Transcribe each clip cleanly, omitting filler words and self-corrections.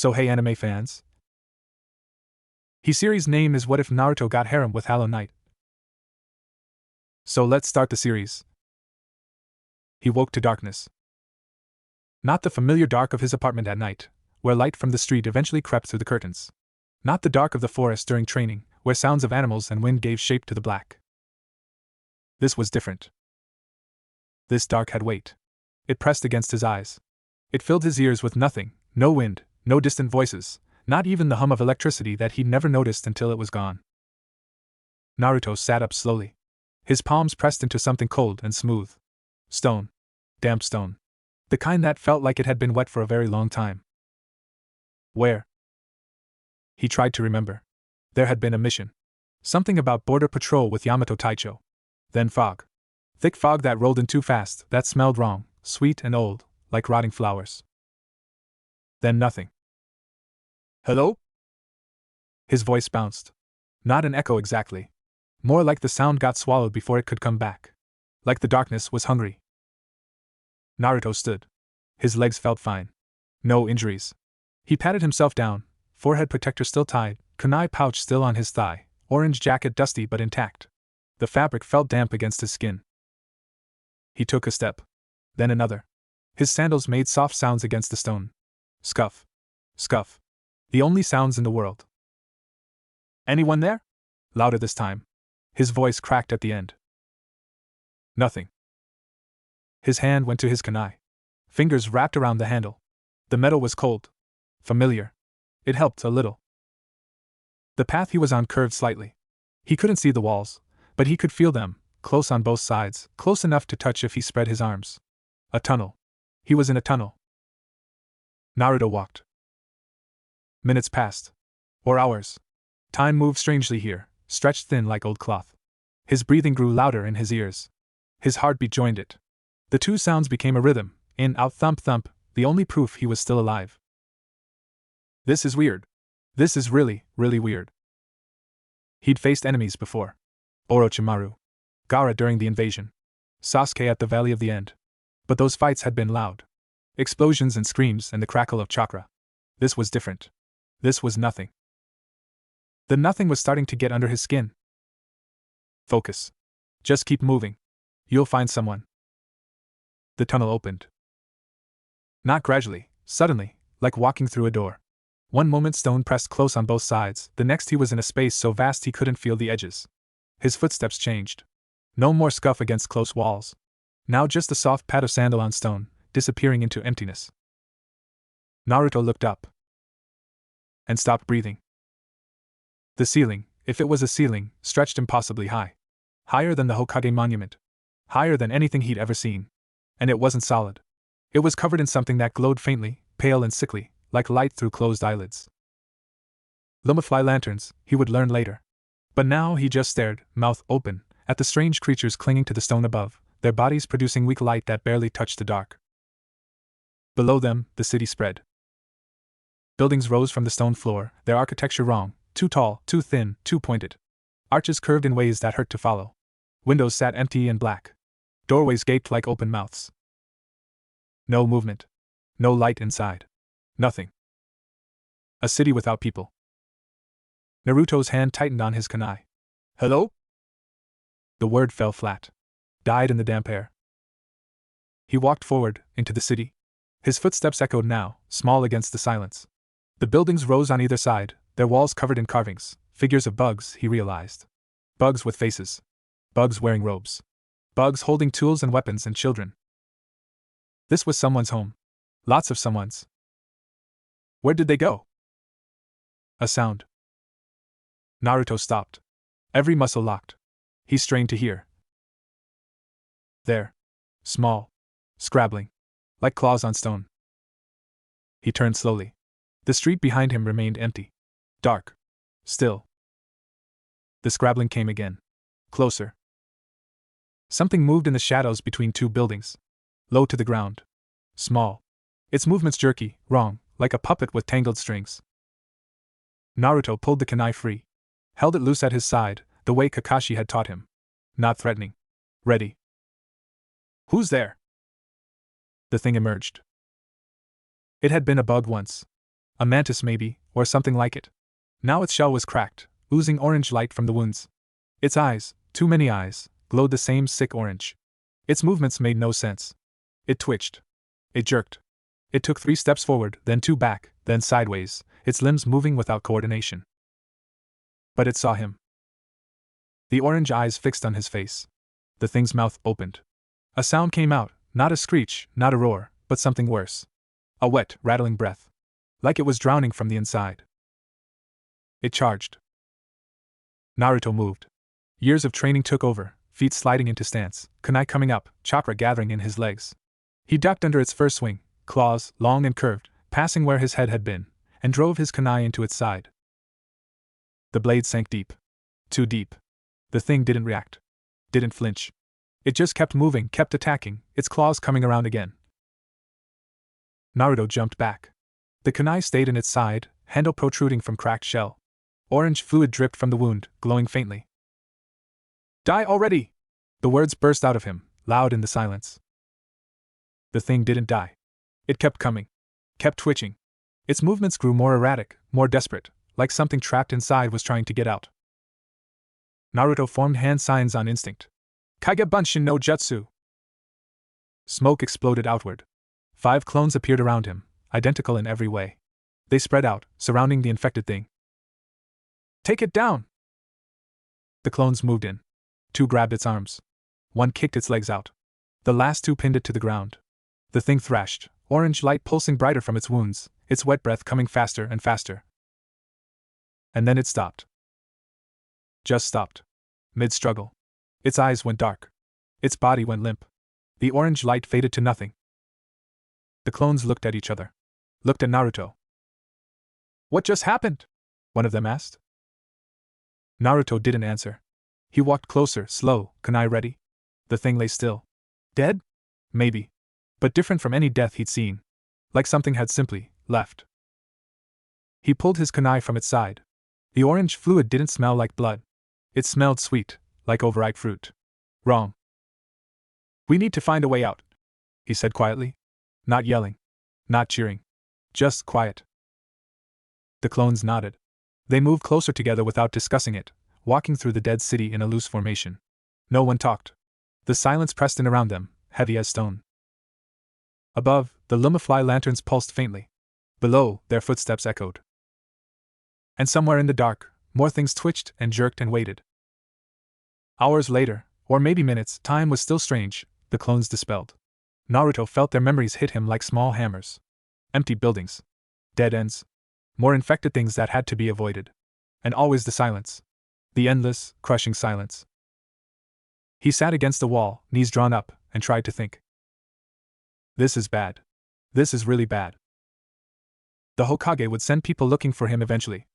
So hey anime fans. His series name is What If Naruto Got Harem with Hallow Night. So let's start the series. He woke to darkness. Not the familiar dark of his apartment at night, where light from the street eventually crept through the curtains. Not the dark of the forest during training, where sounds of animals and wind gave shape to the black. This was different. This dark had weight. It pressed against his eyes. It filled his ears with nothing, no wind, no distant voices, not even the hum of electricity that he'd never noticed until it was gone. Naruto sat up slowly. His palms pressed into something cold and smooth. Stone. Damp stone. The kind that felt like it had been wet for a very long time. Where? He tried to remember. There had been a mission. Something about border patrol with Yamato Taicho. Then fog. Thick fog that rolled in too fast, that smelled wrong, sweet and old, like rotting flowers. Then nothing. Hello? His voice bounced. Not an echo exactly. More like the sound got swallowed before it could come back. Like the darkness was hungry. Naruto stood. His legs felt fine. No injuries. He patted himself down, forehead protector still tied, kunai pouch still on his thigh, orange jacket dusty but intact. The fabric felt damp against his skin. He took a step. Then another. His sandals made soft sounds against the stone. Scuff. Scuff. The only sounds in the world. Anyone there? Louder this time. His voice cracked at the end. Nothing. His hand went to his kunai. Fingers wrapped around the handle. The metal was cold. Familiar. It helped a little. The path he was on curved slightly. He couldn't see the walls, but he could feel them, close on both sides, close enough to touch if he spread his arms. A tunnel. He was in a tunnel. Naruto walked. Minutes passed. Or hours. Time moved strangely here, stretched thin like old cloth. His breathing grew louder in his ears. His heartbeat joined it. The two sounds became a rhythm, in, out, thump, thump, the only proof he was still alive. This is weird. This is really, really weird. He'd faced enemies before. Orochimaru. Gaara during the invasion. Sasuke at the Valley of the End. But those fights had been loud. Explosions and screams and the crackle of chakra. This was different. This was nothing. The nothing was starting to get under his skin. Focus. Just keep moving. You'll find someone. The tunnel opened. Not gradually, suddenly, like walking through a door. One moment stone pressed close on both sides, the next he was in a space so vast he couldn't feel the edges. His footsteps changed. No more scuff against close walls. Now just a soft pat of sandal on stone, disappearing into emptiness. Naruto looked up. And stopped breathing. The ceiling, if it was a ceiling, stretched impossibly high. Higher than the Hokage monument. Higher than anything he'd ever seen. And it wasn't solid. It was covered in something that glowed faintly, pale and sickly, like light through closed eyelids. Lumafly lanterns, he would learn later. But now he just stared, mouth open, at the strange creatures clinging to the stone above, their bodies producing weak light that barely touched the dark. Below them, the city spread. Buildings rose from the stone floor, their architecture wrong, too tall, too thin, too pointed. Arches curved in ways that hurt to follow. Windows sat empty and black. Doorways gaped like open mouths. No movement. No light inside. Nothing. A city without people. Naruto's hand tightened on his kunai. Hello? The word fell flat. Died in the damp air. He walked forward, into the city. His footsteps echoed now, small against the silence. The buildings rose on either side, their walls covered in carvings, figures of bugs, he realized. Bugs with faces. Bugs wearing robes. Bugs holding tools and weapons and children. This was someone's home. Lots of someone's. Where did they go? A sound. Naruto stopped. Every muscle locked. He strained to hear. There. Small. Scrabbling. Like claws on stone. He turned slowly. The street behind him remained empty. Dark. Still. The scrabbling came again. Closer. Something moved in the shadows between two buildings. Low to the ground. Small. Its movements jerky, wrong, like a puppet with tangled strings. Naruto pulled the kunai free. Held it loose at his side, the way Kakashi had taught him. Not threatening. Ready. Who's there? The thing emerged. It had been a bug once. A mantis maybe, or something like it. Now its shell was cracked, oozing orange light from the wounds. Its eyes, too many eyes, glowed the same sick orange. Its movements made no sense. It twitched. It jerked. It took 3 steps forward, then 2 back, then sideways, its limbs moving without coordination. But it saw him. The orange eyes fixed on his face. The thing's mouth opened. A sound came out, not a screech, not a roar, but something worse. A wet, rattling breath. Like it was drowning from the inside. It charged. Naruto moved. Years of training took over, feet sliding into stance, kunai coming up, chakra gathering in his legs. He ducked under its first swing, claws, long and curved, passing where his head had been, and drove his kunai into its side. The blade sank deep. Too deep. The thing didn't react. Didn't flinch. It just kept moving, kept attacking, its claws coming around again. Naruto jumped back. The kunai stayed in its side, handle protruding from cracked shell. Orange fluid dripped from the wound, glowing faintly. Die already! The words burst out of him, loud in the silence. The thing didn't die. It kept coming. Kept twitching. Its movements grew more erratic, more desperate, like something trapped inside was trying to get out. Naruto formed hand signs on instinct. Kage Bunshin no Jutsu! Smoke exploded outward. 5 clones appeared around him, identical in every way. They spread out, surrounding the infected thing. Take it down! The clones moved in. 2 grabbed its arms. 1 kicked its legs out. The last 2 pinned it to the ground. The thing thrashed, orange light pulsing brighter from its wounds, its wet breath coming faster and faster. And then it stopped. Just stopped. Mid-struggle. Its eyes went dark. Its body went limp. The orange light faded to nothing. The clones looked at each other. Looked at Naruto. What just happened? One of them asked. Naruto didn't answer. He walked closer, slow, kunai ready. The thing lay still. Dead? Maybe. But different from any death he'd seen. Like something had simply left. He pulled his kunai from its side. The orange fluid didn't smell like blood. It smelled sweet, like overripe fruit. Wrong. We need to find a way out, he said quietly. Not yelling. Not cheering. Just quiet. The clones nodded. They moved closer together without discussing it, walking through the dead city in a loose formation. No one talked. The silence pressed in around them, heavy as stone. Above, the lumafly lanterns pulsed faintly. Below, their footsteps echoed. And somewhere in the dark, more things twitched and jerked and waited. Hours later, or maybe minutes, time was still strange, the clones dispelled. Naruto felt their memories hit him like small hammers. Empty buildings. Dead ends. More infected things that had to be avoided. And always the silence. The endless, crushing silence. He sat against the wall, knees drawn up, and tried to think. This is bad. This is really bad. The Hokage would send people looking for him eventually.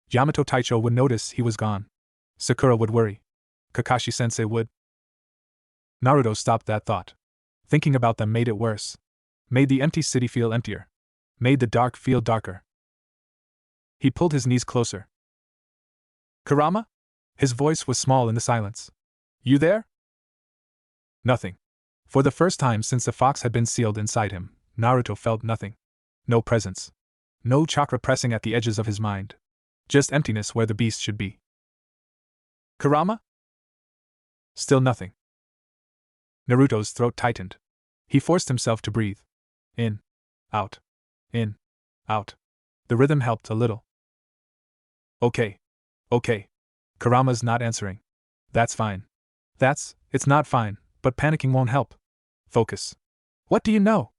Yamato Taicho would notice he was gone. Sakura would worry. Kakashi-sensei would. Naruto stopped that thought. Thinking about them made it worse. Made the empty city feel emptier. Made the dark feel darker. He pulled his knees closer. Kurama? His voice was small in the silence. You there? Nothing. For the first time since the fox had been sealed inside him, Naruto felt nothing. No presence. No chakra pressing at the edges of his mind. Just emptiness where the beast should be. Kurama? Still nothing. Naruto's throat tightened. He forced himself to breathe. In. Out. In. Out. The rhythm helped a little. Okay. Okay. Kurama's not answering. That's fine. It's not fine, but panicking won't help. Focus. What do you know?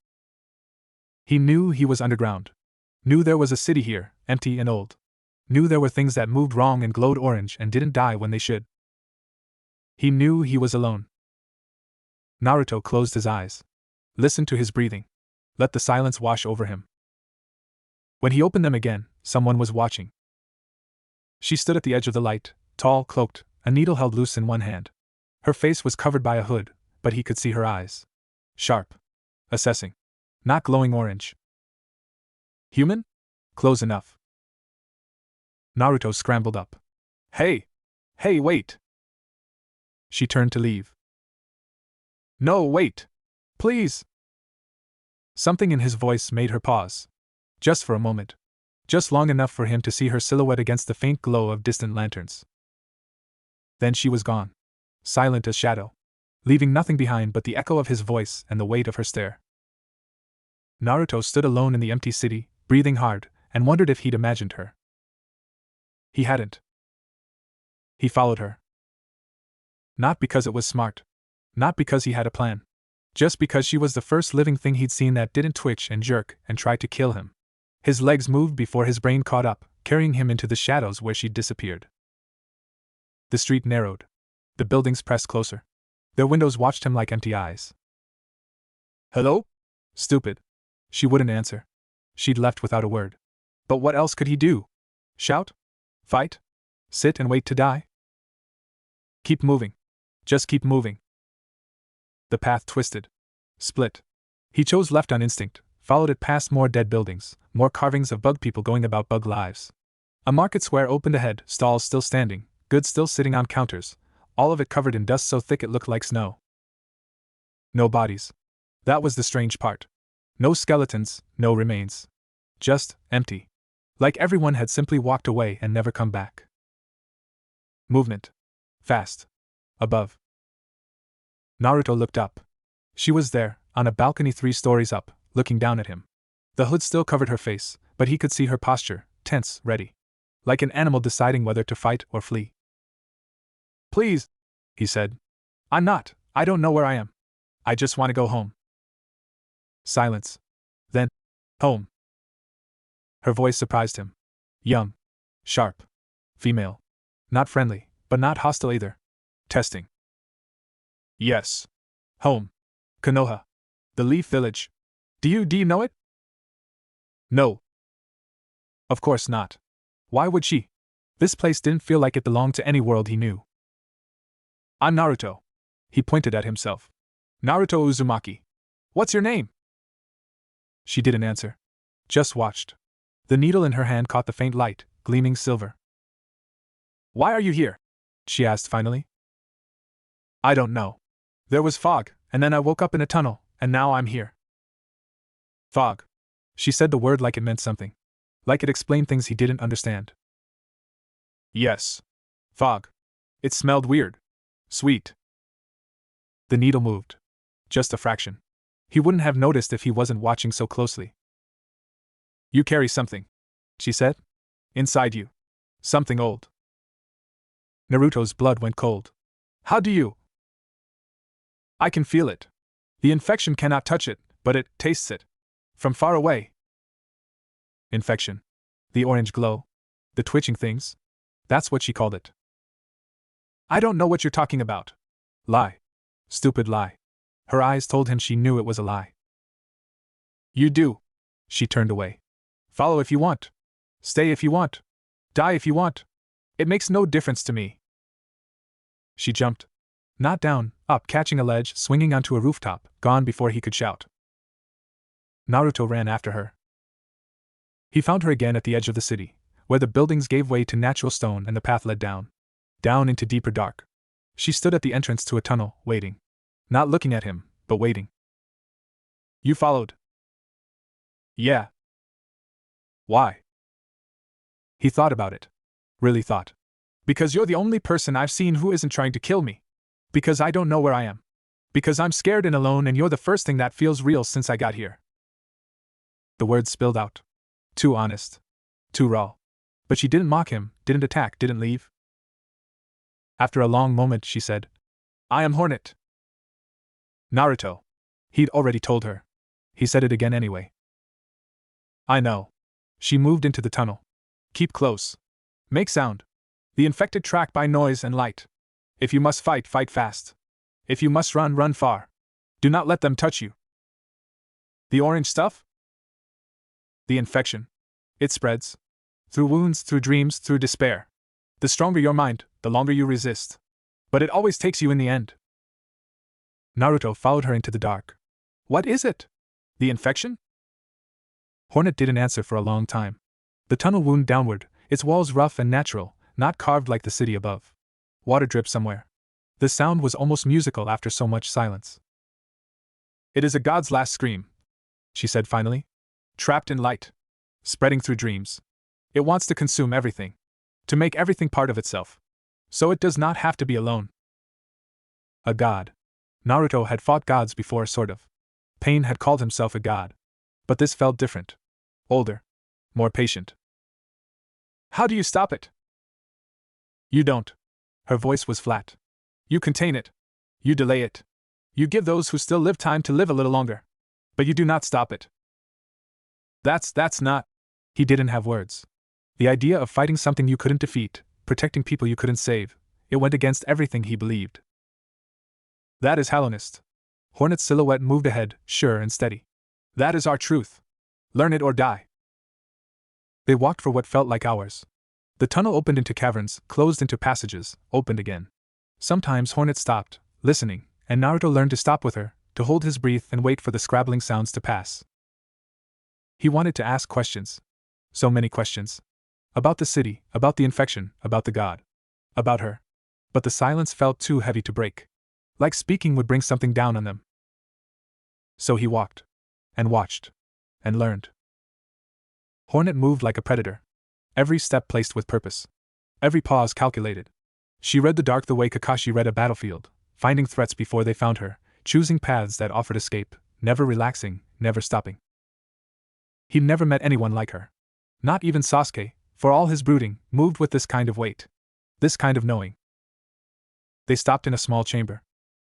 He knew he was underground. Knew there was a city here, empty and old. Knew there were things that moved wrong and glowed orange and didn't die when they should. He knew he was alone. Naruto closed his eyes. Listened to his breathing. Let the silence wash over him. When he opened them again, someone was watching. She stood at the edge of the light, tall, cloaked, a needle held loose in one hand. Her face was covered by a hood, but he could see her eyes. Sharp. Assessing. Not glowing orange. Human? Close enough. Naruto scrambled up. Hey! Hey, wait! She turned to leave. No, wait! Please! Something in his voice made her pause. Just for a moment. just long enough for him to see her silhouette against the faint glow of distant lanterns. Then she was gone, silent as shadow, leaving nothing behind but the echo of his voice and the weight of her stare. Naruto stood alone in the empty city, breathing hard, and wondered if he'd imagined her. He hadn't. He followed her. Not because it was smart. Not because he had a plan. Just because she was the first living thing he'd seen that didn't twitch and jerk and try to kill him. His legs moved before his brain caught up, carrying him into the shadows where she'd disappeared. The street narrowed. The buildings pressed closer. Their windows watched him like empty eyes. Hello? Stupid. She wouldn't answer. She'd left without a word. But what else could he do? Shout? Fight? Sit and wait to die? Keep moving. Just keep moving. The path twisted. Split. He chose left on instinct, followed it past more dead buildings, more carvings of bug people going about bug lives. A market square opened ahead, stalls still standing, goods still sitting on counters, all of it covered in dust so thick it looked like snow. No bodies. That was the strange part. No skeletons, no remains. Just empty. Like everyone had simply walked away and never come back. Movement. Fast. Above. Naruto looked up. She was there, on a balcony 3 stories up, looking down at him. The hood still covered her face, but he could see her posture, tense, ready. Like an animal deciding whether to fight or flee. Please, he said. I don't know where I am. I just want to go home. Silence. Then, home. Her voice surprised him. Young. Sharp. Female. Not friendly, but not hostile either. Testing. Yes. Home. Konoha. The Leaf Village. Do you know it? No. Of course not. Why would she? This place didn't feel like it belonged to any world he knew. I'm Naruto. He pointed at himself. Naruto Uzumaki. What's your name? She didn't answer. Just watched. The needle in her hand caught the faint light, gleaming silver. Why are you here? She asked finally. I don't know. There was fog, and then I woke up in a tunnel, and now I'm here. Fog. She said the word like it meant something. Like it explained things he didn't understand. Yes. Fog. It smelled weird. Sweet. The needle moved. Just a fraction. He wouldn't have noticed if he wasn't watching so closely. You carry something, she said. Inside you. Something old. Naruto's blood went cold. How do you? I can feel it. The infection cannot touch it, but it tastes it. From far away. Infection. The orange glow. The twitching things. That's what she called it. I don't know what you're talking about. Lie. Stupid lie. Her eyes told him she knew it was a lie. You do. She turned away. Follow if you want. Stay if you want. Die if you want. It makes no difference to me. She jumped. Not down, up, catching a ledge, swinging onto a rooftop, gone before he could shout. Naruto ran after her. He found her again at the edge of the city, where the buildings gave way to natural stone and the path led down. Down into deeper dark. She stood at the entrance to a tunnel, waiting. Not looking at him, but waiting. You followed? Yeah. Why? He thought about it. Really thought. Because you're the only person I've seen who isn't trying to kill me. Because I don't know where I am. Because I'm scared and alone and you're the first thing that feels real since I got here. The words spilled out. Too honest. Too raw. But she didn't mock him, didn't attack, didn't leave. After a long moment she said, I am Hornet. Naruto. He'd already told her. He said it again anyway. I know. She moved into the tunnel. Keep close. Make sound. The infected track by noise and light. If you must fight, fight fast. If you must run, run far. Do not let them touch you. The orange stuff? The infection. It spreads. Through wounds, through dreams, through despair. The stronger your mind, the longer you resist. But it always takes you in the end. Naruto followed her into the dark. What is it? The infection? Hornet didn't answer for a long time. The tunnel wound downward, its walls rough and natural, not carved like the city above. Water dripped somewhere. The sound was almost musical after so much silence. It is a god's last scream, she said finally. Trapped in light. Spreading through dreams. It wants to consume everything. To make everything part of itself. So it does not have to be alone. A god. Naruto had fought gods before, sort of. Pain had called himself a god. But this felt different. Older. More patient. How do you stop it? You don't. Her voice was flat. You contain it. You delay it. You give those who still live time to live a little longer. But you do not stop it. That's not. He didn't have words. The idea of fighting something you couldn't defeat, protecting people you couldn't save, it went against everything he believed. That is Hallowness. Hornet's silhouette moved ahead, sure and steady. That is our truth. Learn it or die. They walked for what felt like hours. The tunnel opened into caverns, closed into passages, opened again. Sometimes Hornet stopped, listening, and Naruto learned to stop with her, to hold his breath and wait for the scrabbling sounds to pass. He wanted to ask questions. So many questions. About the city, about the infection, about the god. About her. But the silence felt too heavy to break. Like speaking would bring something down on them. So he walked. And watched. And learned. Hornet moved like a predator. Every step placed with purpose. Every pause calculated. She read the dark the way Kakashi read a battlefield, finding threats before they found her, choosing paths that offered escape, never relaxing, never stopping. He'd never met anyone like her. Not even Sasuke, for all his brooding, moved with this kind of weight. This kind of knowing. They stopped in a small chamber.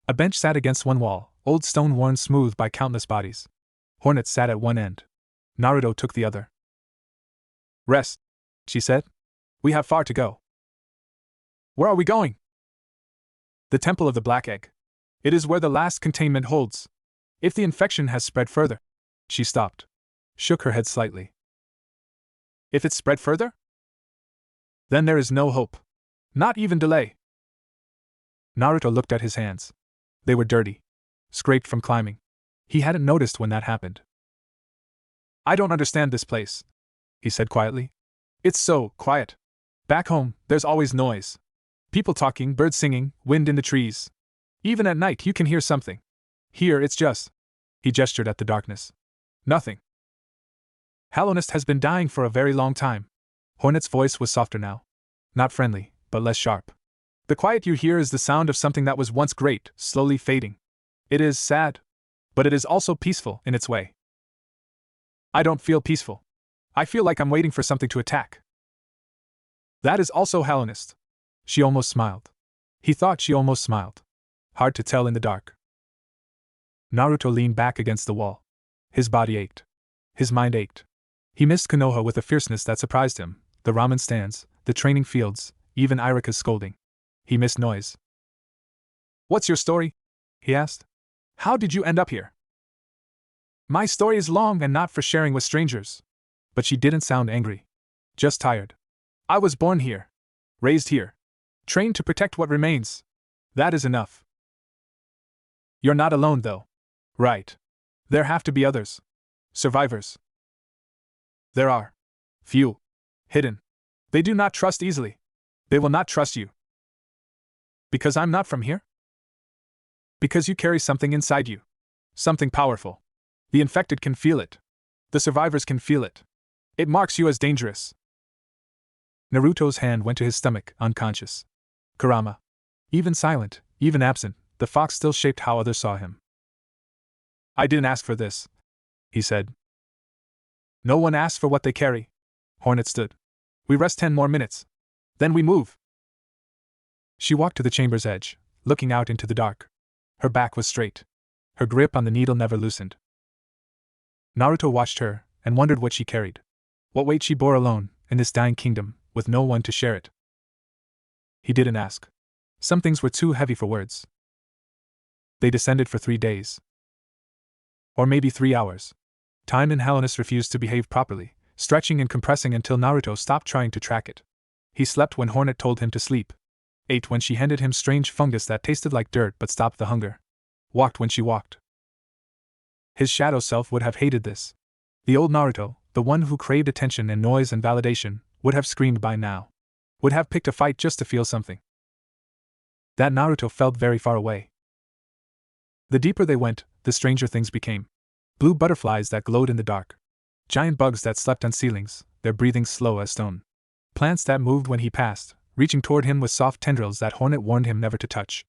A bench sat against one wall, old stone worn smooth by countless bodies. Hornet sat at one end. Naruto took the other. Rest, she said. We have far to go. Where are we going? The Temple of the Black Egg. It is where the last containment holds. If the infection has spread further. She stopped. Shook her head slightly. If it's spread further? Then there is no hope. Not even delay. Naruto looked at his hands. They were dirty. Scraped from climbing. He hadn't noticed when that happened. I don't understand this place, he said quietly. It's so quiet. Back home, there's always noise. People talking, birds singing, wind in the trees. Even at night you can hear something. Here it's just. He gestured at the darkness. Nothing. Hallowness has been dying for a very long time. Hornet's voice was softer now. Not friendly, but less sharp. The quiet you hear is the sound of something that was once great, slowly fading. It is sad. But it is also peaceful in its way. I don't feel peaceful. I feel like I'm waiting for something to attack. That is also Hallowness. She almost smiled. He thought she almost smiled. Hard to tell in the dark. Naruto leaned back against the wall. His body ached. His mind ached. He missed Konoha with a fierceness that surprised him, the ramen stands, the training fields, even Irika's scolding. He missed noise. What's your story? He asked. How did you end up here? My story is long and not for sharing with strangers. But she didn't sound angry. Just tired. I was born here. Raised here. Trained to protect what remains. That is enough. You're not alone, though. Right. There have to be others. Survivors. There are. Few. Hidden. They do not trust easily. They will not trust you. Because I'm not from here? Because you carry something inside you. Something powerful. The infected can feel it. The survivors can feel it. It marks you as dangerous. Naruto's hand went to his stomach, unconscious. Kurama. Even silent, even absent, the fox still shaped how others saw him. I didn't ask for this, he said. No one asks for what they carry. Hornet stood. We rest 10 more minutes. Then we move. She walked to the chamber's edge, looking out into the dark. Her back was straight. Her grip on the needle never loosened. Naruto watched her, and wondered what she carried. What weight she bore alone, in this dying kingdom, with no one to share it. He didn't ask. Some things were too heavy for words. They descended for 3 days. Or maybe 3 hours. Time and Hallowness refused to behave properly, stretching and compressing until Naruto stopped trying to track it. He slept when Hornet told him to sleep. Ate when she handed him strange fungus that tasted like dirt but stopped the hunger. Walked when she walked. His shadow self would have hated this. The old Naruto, the one who craved attention and noise and validation, would have screamed by now. Would have picked a fight just to feel something. That Naruto felt very far away. The deeper they went, the stranger things became. Blue butterflies that glowed in the dark. Giant bugs that slept on ceilings, their breathing slow as stone. Plants that moved when he passed, reaching toward him with soft tendrils that Hornet warned him never to touch.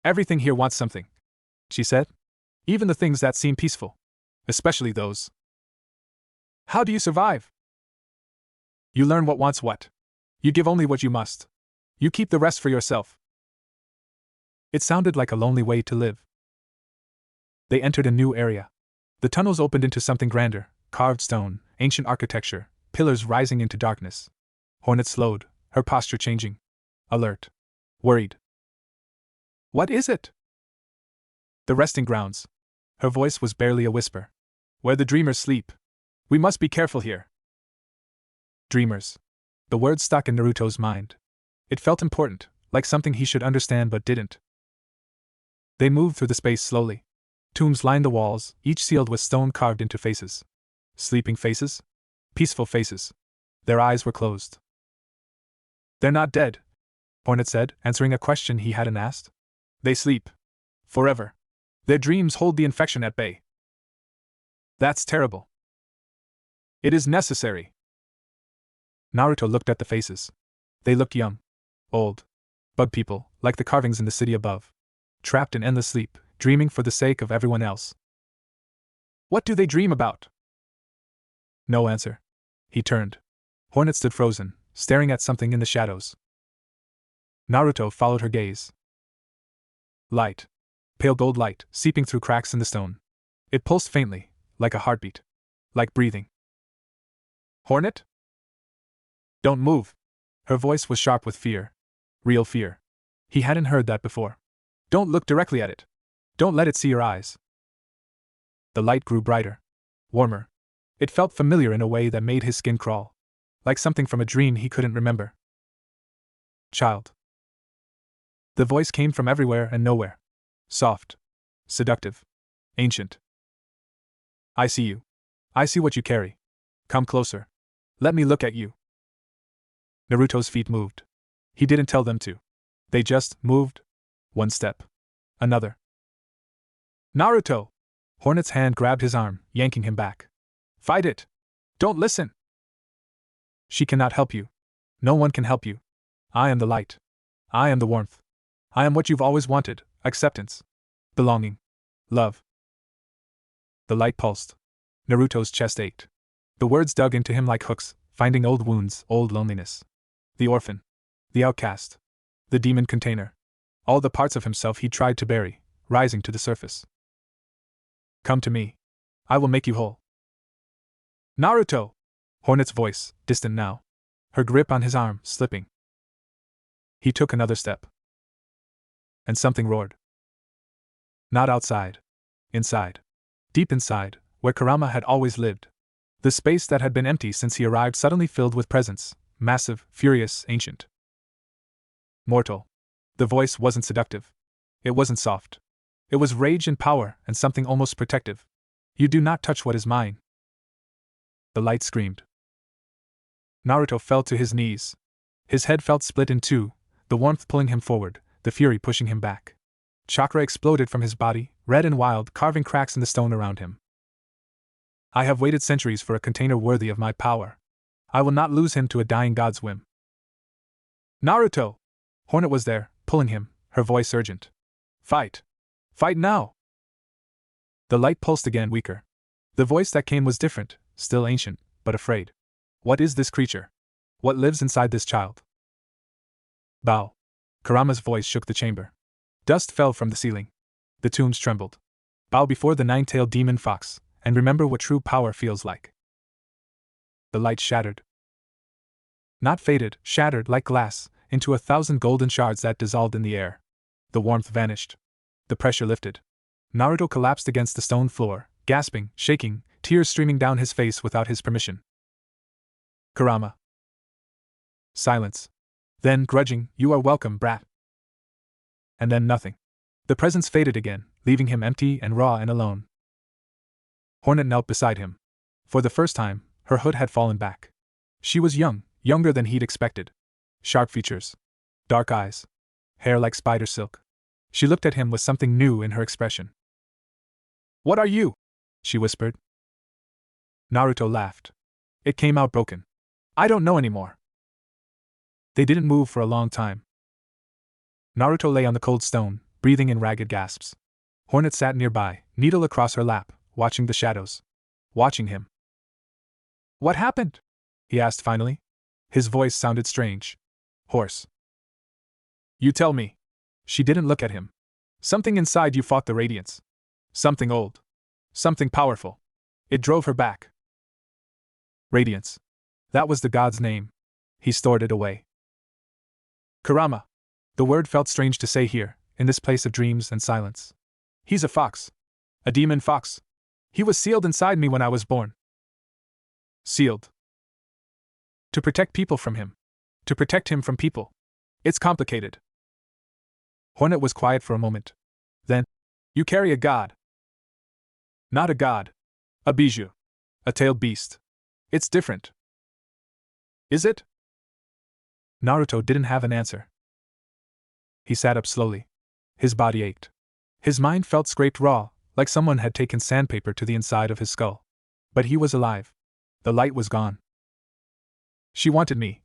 Everything here wants something, she said. Even the things that seem peaceful. Especially those. How do you survive? You learn what wants what. You give only what you must. You keep the rest for yourself. It sounded like a lonely way to live. They entered a new area. The tunnels opened into something grander, carved stone, ancient architecture, pillars rising into darkness. Hornet slowed, her posture changing. Alert. Worried. What is it? The resting grounds. Her voice was barely a whisper. Where the dreamers sleep. We must be careful here. Dreamers. The word stuck in Naruto's mind. It felt important, like something he should understand but didn't. They moved through the space slowly. Tombs lined the walls, each sealed with stone carved into faces. Sleeping faces? Peaceful faces. Their eyes were closed. They're not dead, Hornet said, answering a question he hadn't asked. They sleep. Forever. Their dreams hold the infection at bay. That's terrible. It is necessary. Naruto looked at the faces. They looked young. Old. Bug people, like the carvings in the city above. Trapped in endless sleep, dreaming for the sake of everyone else. What do they dream about? No answer. He turned. Hornet stood frozen, staring at something in the shadows. Naruto followed her gaze. Light. Pale gold light, seeping through cracks in the stone. It pulsed faintly, like a heartbeat. Like breathing. Hornet? Don't move. Her voice was sharp with fear. Real fear. He hadn't heard that before. Don't look directly at it. Don't let it see your eyes. The light grew brighter. Warmer. It felt familiar in a way that made his skin crawl. Like something from a dream he couldn't remember. Child. The voice came from everywhere and nowhere. Soft. Seductive. Ancient. I see you. I see what you carry. Come closer. Let me look at you. Naruto's feet moved. He didn't tell them to. They just moved. One step. Another. Naruto! Hornet's hand grabbed his arm, yanking him back. Fight it! Don't listen! She cannot help you. No one can help you. I am the light. I am the warmth. I am what you've always wanted, acceptance. Belonging. Love. The light pulsed. Naruto's chest ached. The words dug into him like hooks, finding old wounds, old loneliness. The orphan. The outcast. The demon container. All the parts of himself he tried to bury, rising to the surface. Come to me. I will make you whole. Naruto! Hornet's voice, distant now. Her grip on his arm, slipping. He took another step. And something roared. Not outside. Inside. Deep inside, where Kurama had always lived. The space that had been empty since he arrived suddenly filled with presence, massive, furious, ancient. Mortal. The voice wasn't seductive. It wasn't soft. It was rage and power and something almost protective. You do not touch what is mine. The light screamed. Naruto fell to his knees. His head felt split in two, the warmth pulling him forward, the fury pushing him back. Chakra exploded from his body, red and wild, carving cracks in the stone around him. I have waited centuries for a container worthy of my power. I will not lose him to a dying god's whim. Naruto! Hornet was there, pulling him, her voice urgent. Fight! Fight now! The light pulsed again, weaker. The voice that came was different, still ancient, but afraid. What is this creature? What lives inside this child? Bow. Kurama's voice shook the chamber. Dust fell from the ceiling. The tombs trembled. Bow before the nine-tailed demon fox, and remember what true power feels like. The light shattered. Not faded, shattered like glass, into 1,000 golden shards that dissolved in the air. The warmth vanished. The pressure lifted. Naruto collapsed against the stone floor, gasping, shaking, tears streaming down his face without his permission. Kurama. Silence. Then, grudging, you are welcome, brat. And then nothing. The presence faded again, leaving him empty and raw and alone. Hornet knelt beside him. For the first time, her hood had fallen back. She was young, younger than he'd expected. Sharp features. Dark eyes. Hair like spider silk. She looked at him with something new in her expression. What are you? She whispered. Naruto laughed. It came out broken. I don't know anymore. They didn't move for a long time. Naruto lay on the cold stone, breathing in ragged gasps. Hornet sat nearby, needle across her lap, watching the shadows. Watching him. What happened? He asked finally. His voice sounded strange. Hoarse. You tell me. She didn't look at him. Something inside you fought the radiance. Something old. Something powerful. It drove her back. Radiance. That was the god's name. He stored it away. Kurama. The word felt strange to say here, in this place of dreams and silence. He's a fox. A demon fox. He was sealed inside me when I was born. Sealed. To protect people from him. To protect him from people. It's complicated. Hornet was quiet for a moment. Then, you carry a god. Not a god. A bijou. A tailed beast. It's different. Is it? Naruto didn't have an answer. He sat up slowly. His body ached. His mind felt scraped raw, like someone had taken sandpaper to the inside of his skull. But he was alive. The light was gone. She wanted me,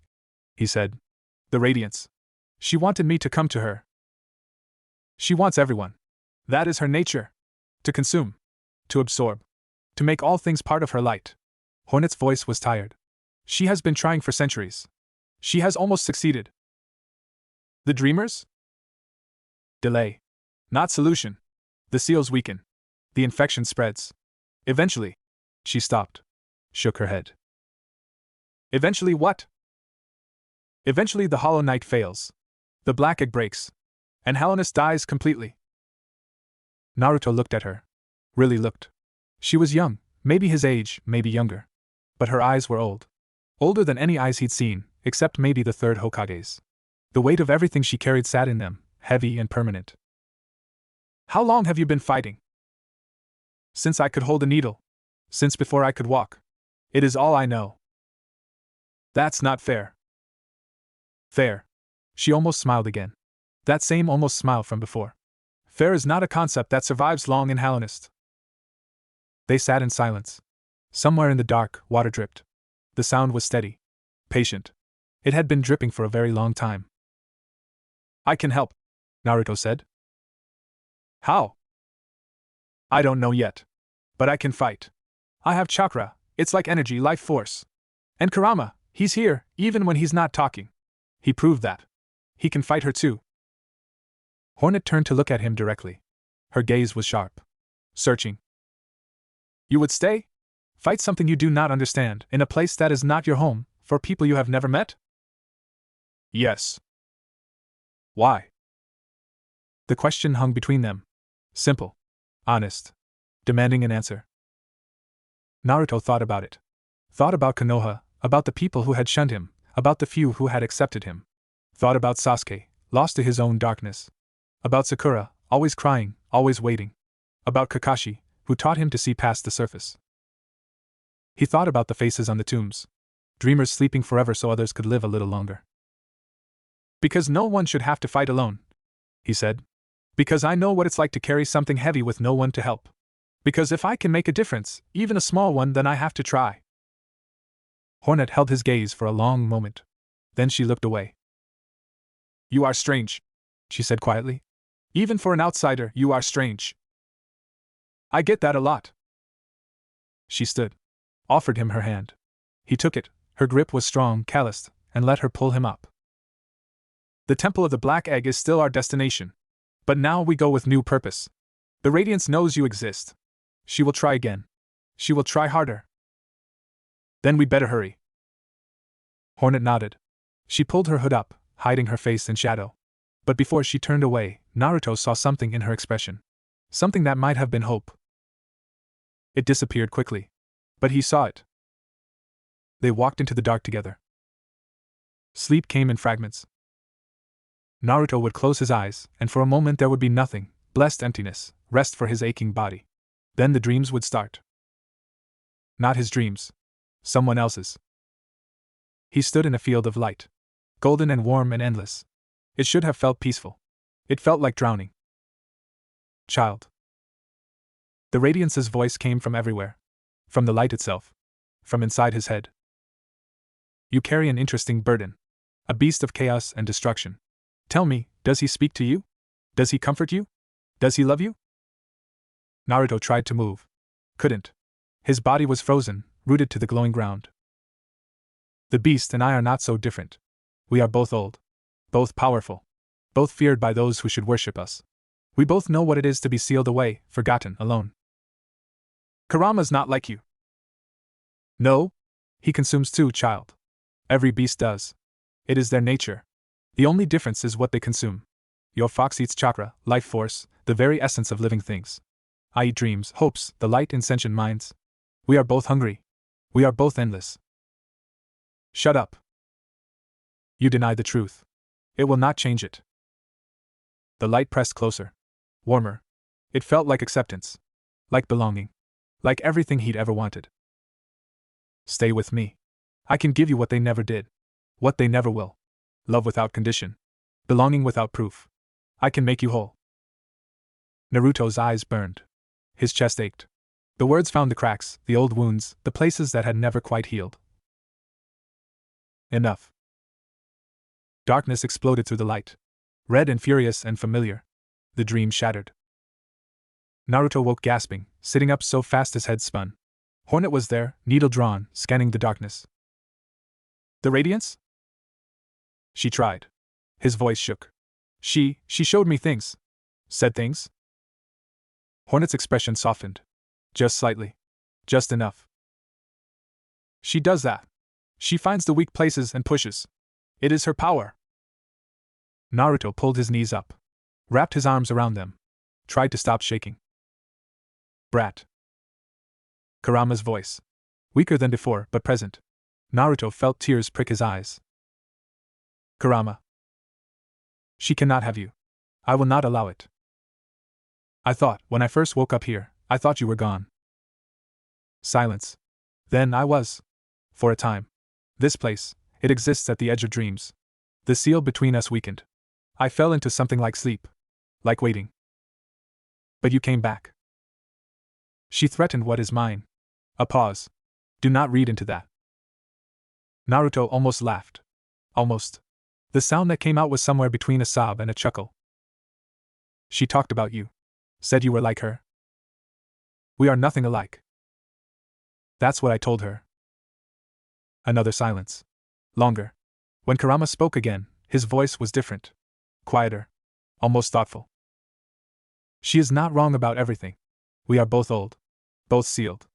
he said. The radiance. She wanted me to come to her. She wants everyone. That is her nature. To consume. To absorb. To make all things part of her light. Hornet's voice was tired. She has been trying for centuries. She has almost succeeded. The dreamers? Delay. Not solution. The seals weaken. The infection spreads. Eventually. She stopped. Shook her head. Eventually what? Eventually the hollow knight fails. The black egg breaks. And Hallowness dies completely. Naruto looked at her. Really looked. She was young, maybe his age, maybe younger. But her eyes were old. Older than any eyes he'd seen, except maybe the third Hokage's. The weight of everything she carried sat in them, heavy and permanent. How long have you been fighting? Since I could hold a needle. Since before I could walk. It is all I know. That's not fair. Fair. She almost smiled again. That same almost smile from before. Fair is not a concept that survives long in Hallowness. They sat in silence. Somewhere in the dark, water dripped. The sound was steady. Patient. It had been dripping for a very long time. I can help, Naruto said. How? I don't know yet. But I can fight. I have chakra, it's like energy, life force. And Kurama, he's here, even when he's not talking. He proved that. He can fight her too. Hornet turned to look at him directly. Her gaze was sharp. Searching. You would stay? Fight something you do not understand, in a place that is not your home, for people you have never met? Yes. Why? The question hung between them. Simple. Honest. Demanding an answer. Naruto thought about it. Thought about Konoha, about the people who had shunned him, about the few who had accepted him. Thought about Sasuke, lost to his own darkness. About Sakura, always crying, always waiting. About Kakashi, who taught him to see past the surface. He thought about the faces on the tombs. Dreamers sleeping forever so others could live a little longer. Because no one should have to fight alone, he said. Because I know what it's like to carry something heavy with no one to help. Because if I can make a difference, even a small one, then I have to try. Hornet held his gaze for a long moment. Then she looked away. You are strange, she said quietly. Even for an outsider, you are strange. I get that a lot. She stood. Offered him her hand. He took it, her grip was strong, calloused, and let her pull him up. The Temple of the Black Egg is still our destination. But now we go with new purpose. The Radiance knows you exist. She will try again. She will try harder. Then we better hurry. Hornet nodded. She pulled her hood up, hiding her face in shadow. But before she turned away, Naruto saw something in her expression. Something that might have been hope. It disappeared quickly. But he saw it. They walked into the dark together. Sleep came in fragments. Naruto would close his eyes, and for a moment there would be nothing, blessed emptiness, rest for his aching body. Then the dreams would start. Not his dreams. Someone else's. He stood in a field of light. Golden and warm and endless. It should have felt peaceful. It felt like drowning. Child. The Radiance's voice came from everywhere. From the light itself. From inside his head. You carry an interesting burden. A beast of chaos and destruction. Tell me, does he speak to you? Does he comfort you? Does he love you? Naruto tried to move. Couldn't. His body was frozen, rooted to the glowing ground. The beast and I are not so different. We are both old. Both powerful. Both feared by those who should worship us. We both know what it is to be sealed away, forgotten, alone. Kurama's not like you. No? He consumes too, child. Every beast does. It is their nature. The only difference is what they consume. Your fox eats chakra, life force, the very essence of living things. I eat dreams, hopes, the light in sentient minds. We are both hungry. We are both endless. Shut up. You deny the truth. It will not change it. The light pressed closer. Warmer. It felt like acceptance. Like belonging. Like everything he'd ever wanted. Stay with me. I can give you what they never did. What they never will. Love without condition. Belonging without proof. I can make you whole. Naruto's eyes burned. His chest ached. The words found the cracks, the old wounds, the places that had never quite healed. Enough. Darkness exploded through the light. Red and furious and familiar. The dream shattered. Naruto woke gasping, sitting up so fast his head spun. Hornet was there, needle drawn, scanning the darkness. The radiance? She tried. His voice shook. She showed me things. Said things? Hornet's expression softened. Just slightly. Just enough. She does that. She finds the weak places and pushes. It is her power. Naruto pulled his knees up. Wrapped his arms around them. Tried to stop shaking. Brat. Kurama's voice. Weaker than before, but present. Naruto felt tears prick his eyes. Kurama. She cannot have you. I will not allow it. I thought, when I first woke up here, I thought you were gone. Silence. Then I was. For a time. This place, it exists at the edge of dreams. The seal between us weakened. I fell into something like sleep. Like waiting. But you came back. She threatened what is mine. A pause. Do not read into that. Naruto almost laughed. Almost. The sound that came out was somewhere between a sob and a chuckle. She talked about you. Said you were like her. We are nothing alike. That's what I told her. Another silence. Longer. When Kurama spoke again, his voice was different. Quieter. Almost thoughtful. She is not wrong about everything. We are both old. Both sealed.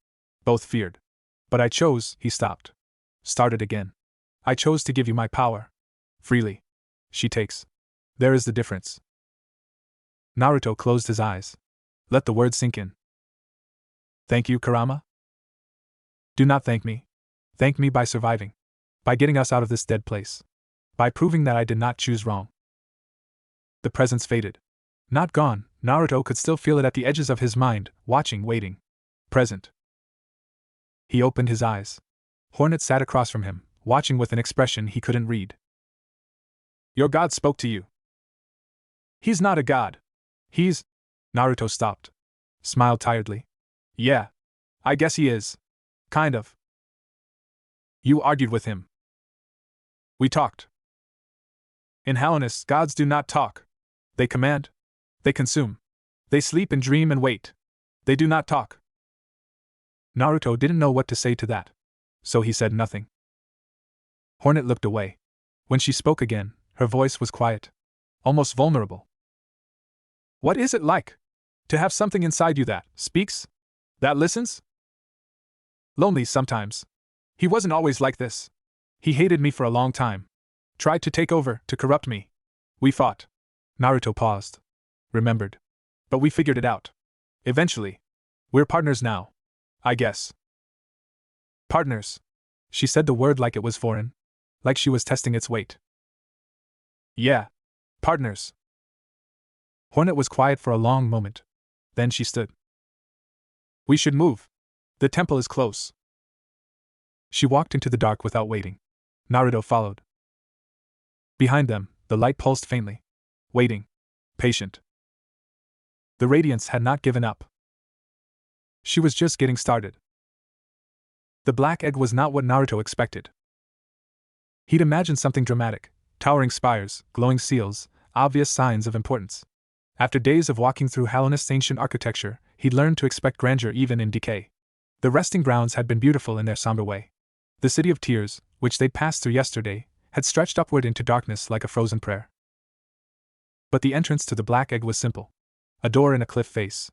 Both feared. But I chose, he stopped. Started again. I chose to give you my power. Freely. She takes. There is the difference. Naruto closed his eyes. Let the words sink in. Thank you, Kurama? Do not thank me. Thank me by surviving. By getting us out of this dead place. By proving that I did not choose wrong. The presence faded. Not gone, Naruto could still feel it at the edges of his mind, watching, waiting. Present. He opened his eyes. Hornet sat across from him, watching with an expression he couldn't read. Your god spoke to you. He's not a god. He's… Naruto stopped. Smiled tiredly. Yeah. I guess he is. Kind of. You argued with him. We talked. In Hallowness, gods do not talk. They command. They consume. They sleep and dream and wait. They do not talk. Naruto didn't know what to say to that. So he said nothing. Hornet looked away. When she spoke again, her voice was quiet. Almost vulnerable. What is it like? To have something inside you that speaks? That listens? Lonely sometimes. He wasn't always like this. He hated me for a long time. Tried to take over, to corrupt me. We fought. Naruto paused. Remembered. But we figured it out. Eventually. We're partners now. I guess. Partners. She said the word like it was foreign. Like she was testing its weight. Yeah. Partners. Hornet was quiet for a long moment. Then she stood. We should move. The temple is close. She walked into the dark without waiting. Naruto followed. Behind them, the light pulsed faintly. Waiting. Patient. The radiance had not given up. She was just getting started. The black egg was not what Naruto expected. He'd imagined something dramatic: towering spires, glowing seals, obvious signs of importance. After days of walking through Hallow's ancient architecture, he'd learned to expect grandeur even in decay. The resting grounds had been beautiful in their somber way. The City of Tears, which they'd passed through yesterday, had stretched upward into darkness like a frozen prayer. But the entrance to the Black Egg was simple. A door in a cliff face.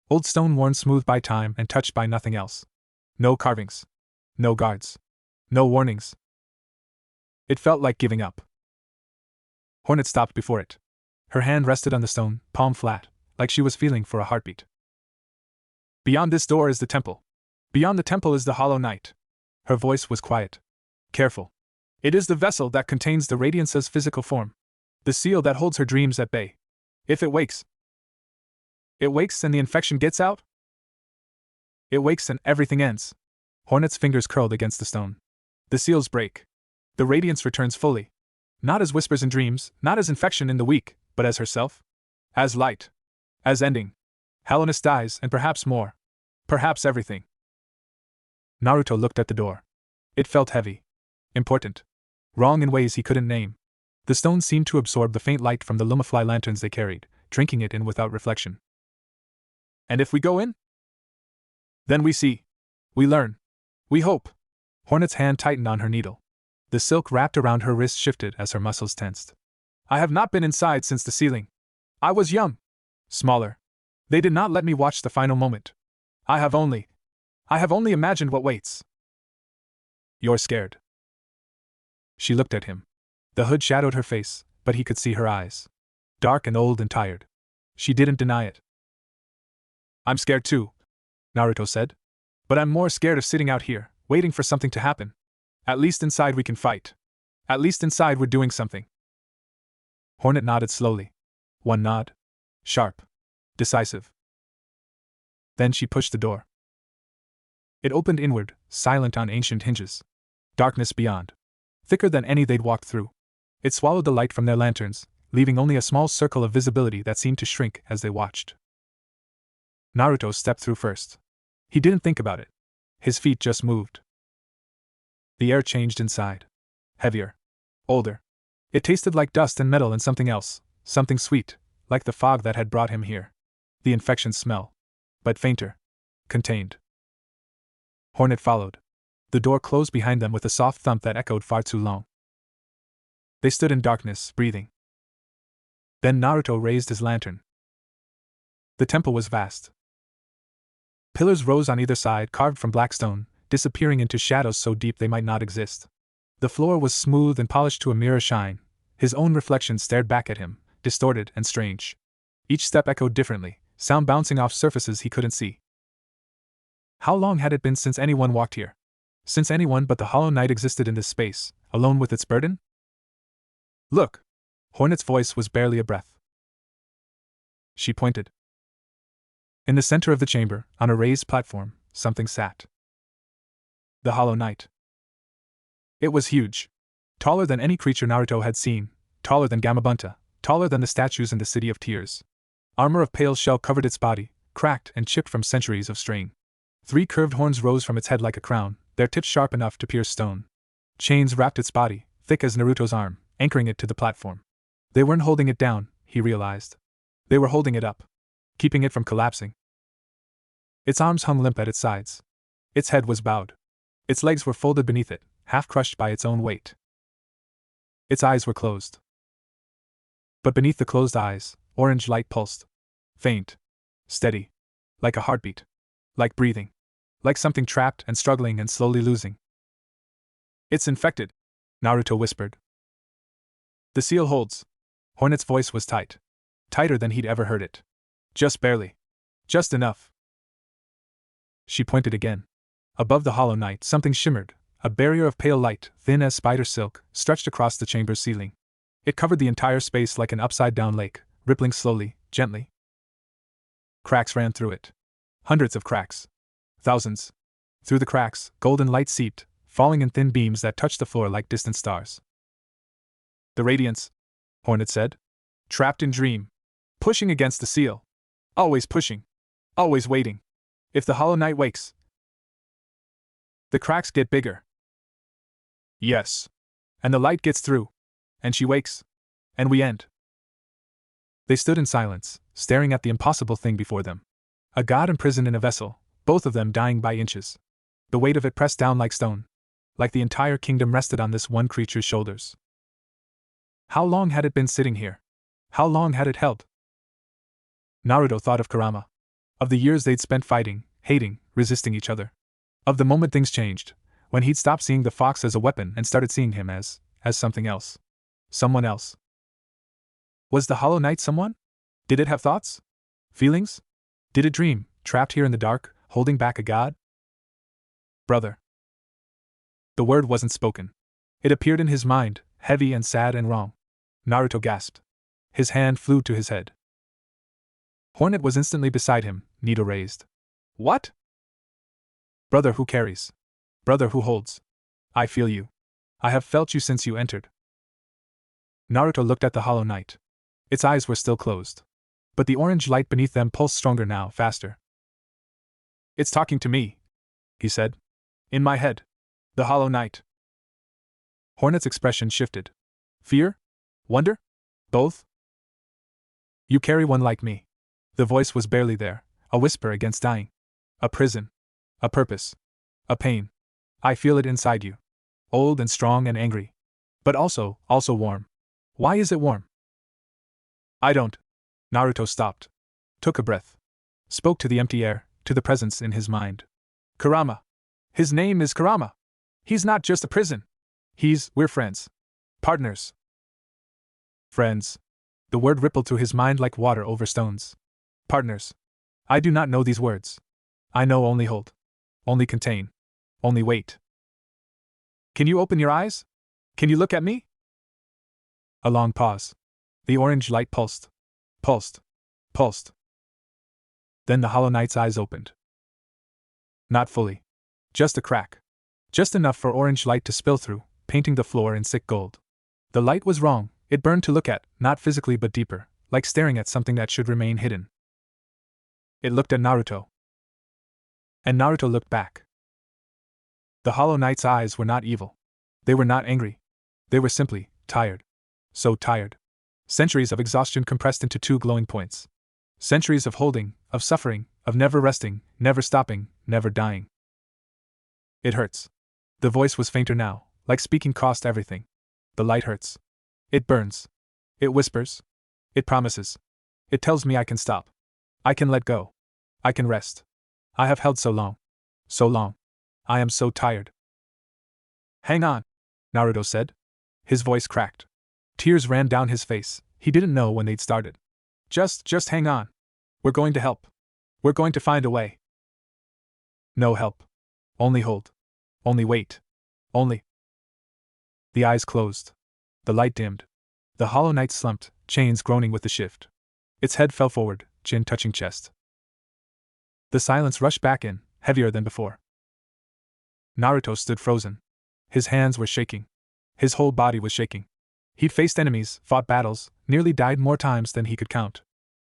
Old stone worn smooth by time and touched by nothing else. No carvings. No guards. No warnings. It felt like giving up. Hornet stopped before it. Her hand rested on the stone, palm flat, like she was feeling for a heartbeat. Beyond this door is the temple. Beyond the temple is the Hollow Night. Her voice was quiet. Careful. It is the vessel that contains the Radiance's physical form. The seal that holds her dreams at bay. If it wakes and the infection gets out? It wakes and everything ends. Hornet's fingers curled against the stone. The seals break. The Radiance returns fully. Not as whispers in dreams, not as infection in the weak, but as herself. As light. As ending. Hallowness dies, and perhaps more. Perhaps everything. Naruto looked at the door. It felt heavy. Important. Wrong in ways he couldn't name. The stone seemed to absorb the faint light from the lumafly lanterns they carried, drinking it in without reflection. And if we go in? Then we see. We learn. We hope. Hornet's hand tightened on her needle. The silk wrapped around her wrist shifted as her muscles tensed. I have not been inside since the sealing. I was young. Smaller. They did not let me watch the final moment. I have only imagined what waits. You're scared. She looked at him. The hood shadowed her face, but he could see her eyes. Dark and old and tired. She didn't deny it. I'm scared too, Naruto said. But I'm more scared of sitting out here, waiting for something to happen. At least inside we can fight. At least inside we're doing something. Hornet nodded slowly. One nod. Sharp. Decisive. Then she pushed the door. It opened inward, silent on ancient hinges. Darkness beyond. Thicker than any they'd walked through. It swallowed the light from their lanterns, leaving only a small circle of visibility that seemed to shrink as they watched. Naruto stepped through first. He didn't think about it. His feet just moved. The air changed inside. Heavier. Older. It tasted like dust and metal and something else, something sweet, like the fog that had brought him here. The infection smell. But fainter. Contained. Hornet followed. The door closed behind them with a soft thump that echoed far too long. They stood in darkness, breathing. Then Naruto raised his lantern. The temple was vast. Pillars rose on either side, carved from black stone, disappearing into shadows so deep they might not exist. The floor was smooth and polished to a mirror shine. His own reflection stared back at him, distorted and strange. Each step echoed differently, sound bouncing off surfaces he couldn't see. How long had it been since anyone walked here? Since anyone but the Hollow Knight existed in this space, alone with its burden? Look! Hornet's voice was barely a breath. She pointed. In the center of the chamber, on a raised platform, something sat. The Hollow Knight. It was huge. Taller than any creature Naruto had seen, taller than Gamabunta, taller than the statues in the City of Tears. Armor of pale shell covered its body, cracked and chipped from centuries of strain. 3 curved horns rose from its head like a crown, their tips sharp enough to pierce stone. Chains wrapped its body, thick as Naruto's arm, anchoring it to the platform. They weren't holding it down, he realized. They were holding it up, keeping it from collapsing. Its arms hung limp at its sides. Its head was bowed. Its legs were folded beneath it, half crushed by its own weight. Its eyes were closed. But beneath the closed eyes, orange light pulsed. Faint. Steady. Like a heartbeat. Like breathing. Like something trapped and struggling and slowly losing. It's infected, Naruto whispered. The seal holds. Hornet's voice was tight. Tighter than he'd ever heard it. Just barely. Just enough. She pointed again. Above the Hollow Knight something shimmered, a barrier of pale light, thin as spider silk, stretched across the chamber's ceiling. It covered the entire space like an upside-down lake, rippling slowly, gently. Cracks ran through it. Hundreds of cracks. Thousands. Through the cracks, golden light seeped, falling in thin beams that touched the floor like distant stars. The Radiance, Hornet said. Trapped in dream. Pushing against the seal. Always pushing. Always waiting. If the Hollow Knight wakes, the cracks get bigger. Yes. And the light gets through. And she wakes. And we end. They stood in silence, staring at the impossible thing before them. A god imprisoned in a vessel, both of them dying by inches. The weight of it pressed down like stone. Like the entire kingdom rested on this one creature's shoulders. How long had it been sitting here? How long had it held? Naruto thought of Kurama. Of the years they'd spent fighting, hating, resisting each other. Of the moment things changed, when he'd stopped seeing the fox as a weapon and started seeing him as something else. Someone else. Was the Hollow Knight someone? Did it have thoughts? Feelings? Did it dream, trapped here in the dark, holding back a god? Brother. The word wasn't spoken. It appeared in his mind, heavy and sad and wrong. Naruto gasped. His hand flew to his head. Hornet was instantly beside him, needle raised. What? Brother who carries. Brother who holds. I feel you. I have felt you since you entered. Naruto looked at the Hollow Knight. Its eyes were still closed. But the orange light beneath them pulsed stronger now, faster. It's talking to me, he said. In my head. The Hollow Knight. Hornet's expression shifted. Fear? Wonder? Both? You carry one like me. The voice was barely there, a whisper against dying. A prison. A purpose. A pain. I feel it inside you. Old and strong and angry. But also warm. Why is it warm? I don't. Naruto stopped. Took a breath. Spoke to the empty air, to the presence in his mind. Kurama. His name is Kurama. He's not just a prison. We're friends. Partners. Friends. The word rippled through his mind like water over stones. Partners. I do not know these words. I know only hold. Only contain. Only wait. Can you open your eyes? Can you look at me? A long pause. The orange light pulsed. Pulsed. Pulsed. Then the Hollow Knight's eyes opened. Not fully. Just a crack. Just enough for orange light to spill through, painting the floor in sick gold. The light was wrong, it burned to look at, not physically but deeper, like staring at something that should remain hidden. It looked at Naruto. And Naruto looked back. The Hollow Knight's eyes were not evil. They were not angry. They were simply tired. So tired. Centuries of exhaustion compressed into two glowing points. Centuries of holding, of suffering, of never resting, never stopping, never dying. It hurts. The voice was fainter now, like speaking cost everything. The light hurts. It burns. It whispers. It promises. It tells me I can stop. I can let go. I can rest. I have held so long. So long. I am so tired. Hang on, Naruto said. His voice cracked. Tears ran down his face. He didn't know when they'd started. Just hang on. We're going to help. We're going to find a way. No help. Only hold. Only wait. Only. The eyes closed. The light dimmed. The Hollow Knight slumped, chains groaning with the shift. Its head fell forward, chin touching chest. The silence rushed back in, heavier than before. Naruto stood frozen. His hands were shaking. His whole body was shaking. He'd faced enemies, fought battles, nearly died more times than he could count.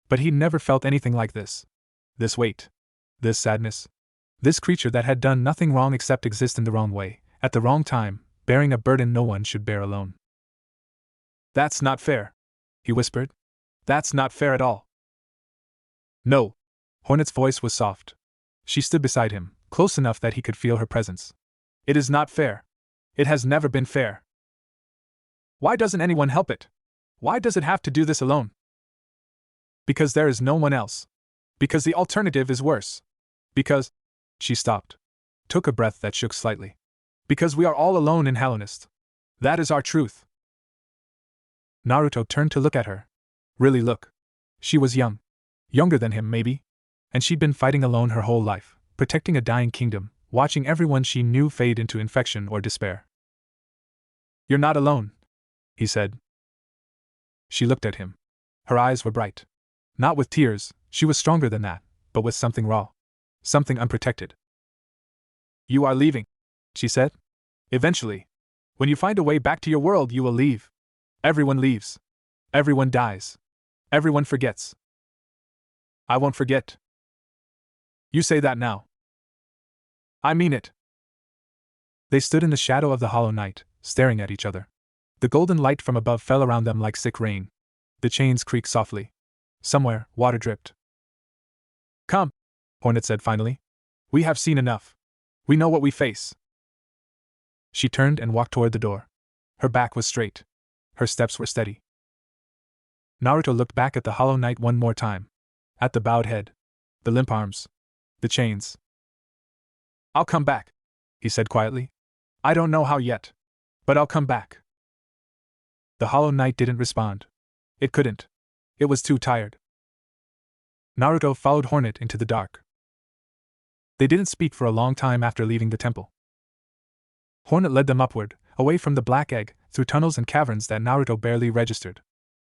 But he'd never felt anything like this. This weight. This sadness. This creature that had done nothing wrong except exist in the wrong way, at the wrong time, bearing a burden no one should bear alone. That's not fair, he whispered. That's not fair at all. No. Hornet's voice was soft. She stood beside him, close enough that he could feel her presence. It is not fair. It has never been fair. Why doesn't anyone help it? Why does it have to do this alone? Because there is no one else. Because the alternative is worse. Because... She stopped. Took a breath that shook slightly. Because we are all alone in Hallownest. That is our truth. Naruto turned to look at her. Really look. She was young. Younger than him, maybe. And she'd been fighting alone her whole life, protecting a dying kingdom, watching everyone she knew fade into infection or despair. You're not alone, he said. She looked at him. Her eyes were bright. Not with tears, she was stronger than that, but with something raw. Something unprotected. You are leaving, she said. Eventually. When you find a way back to your world, you will leave. Everyone leaves. Everyone dies. Everyone forgets. I won't forget. You say that now. I mean it. They stood in the shadow of the Hollow Knight, staring at each other. The golden light from above fell around them like sick rain. The chains creaked softly. Somewhere, water dripped. Come, Hornet said finally. We have seen enough. We know what we face. She turned and walked toward the door. Her back was straight. Her steps were steady. Naruto looked back at the Hollow Knight one more time. At the bowed head. The limp arms. The chains. I'll come back, he said quietly. I don't know how yet. But I'll come back. The Hollow Knight didn't respond. It couldn't. It was too tired. Naruto followed Hornet into the dark. They didn't speak for a long time after leaving the temple. Hornet led them upward, away from the black egg, through tunnels and caverns that Naruto barely registered.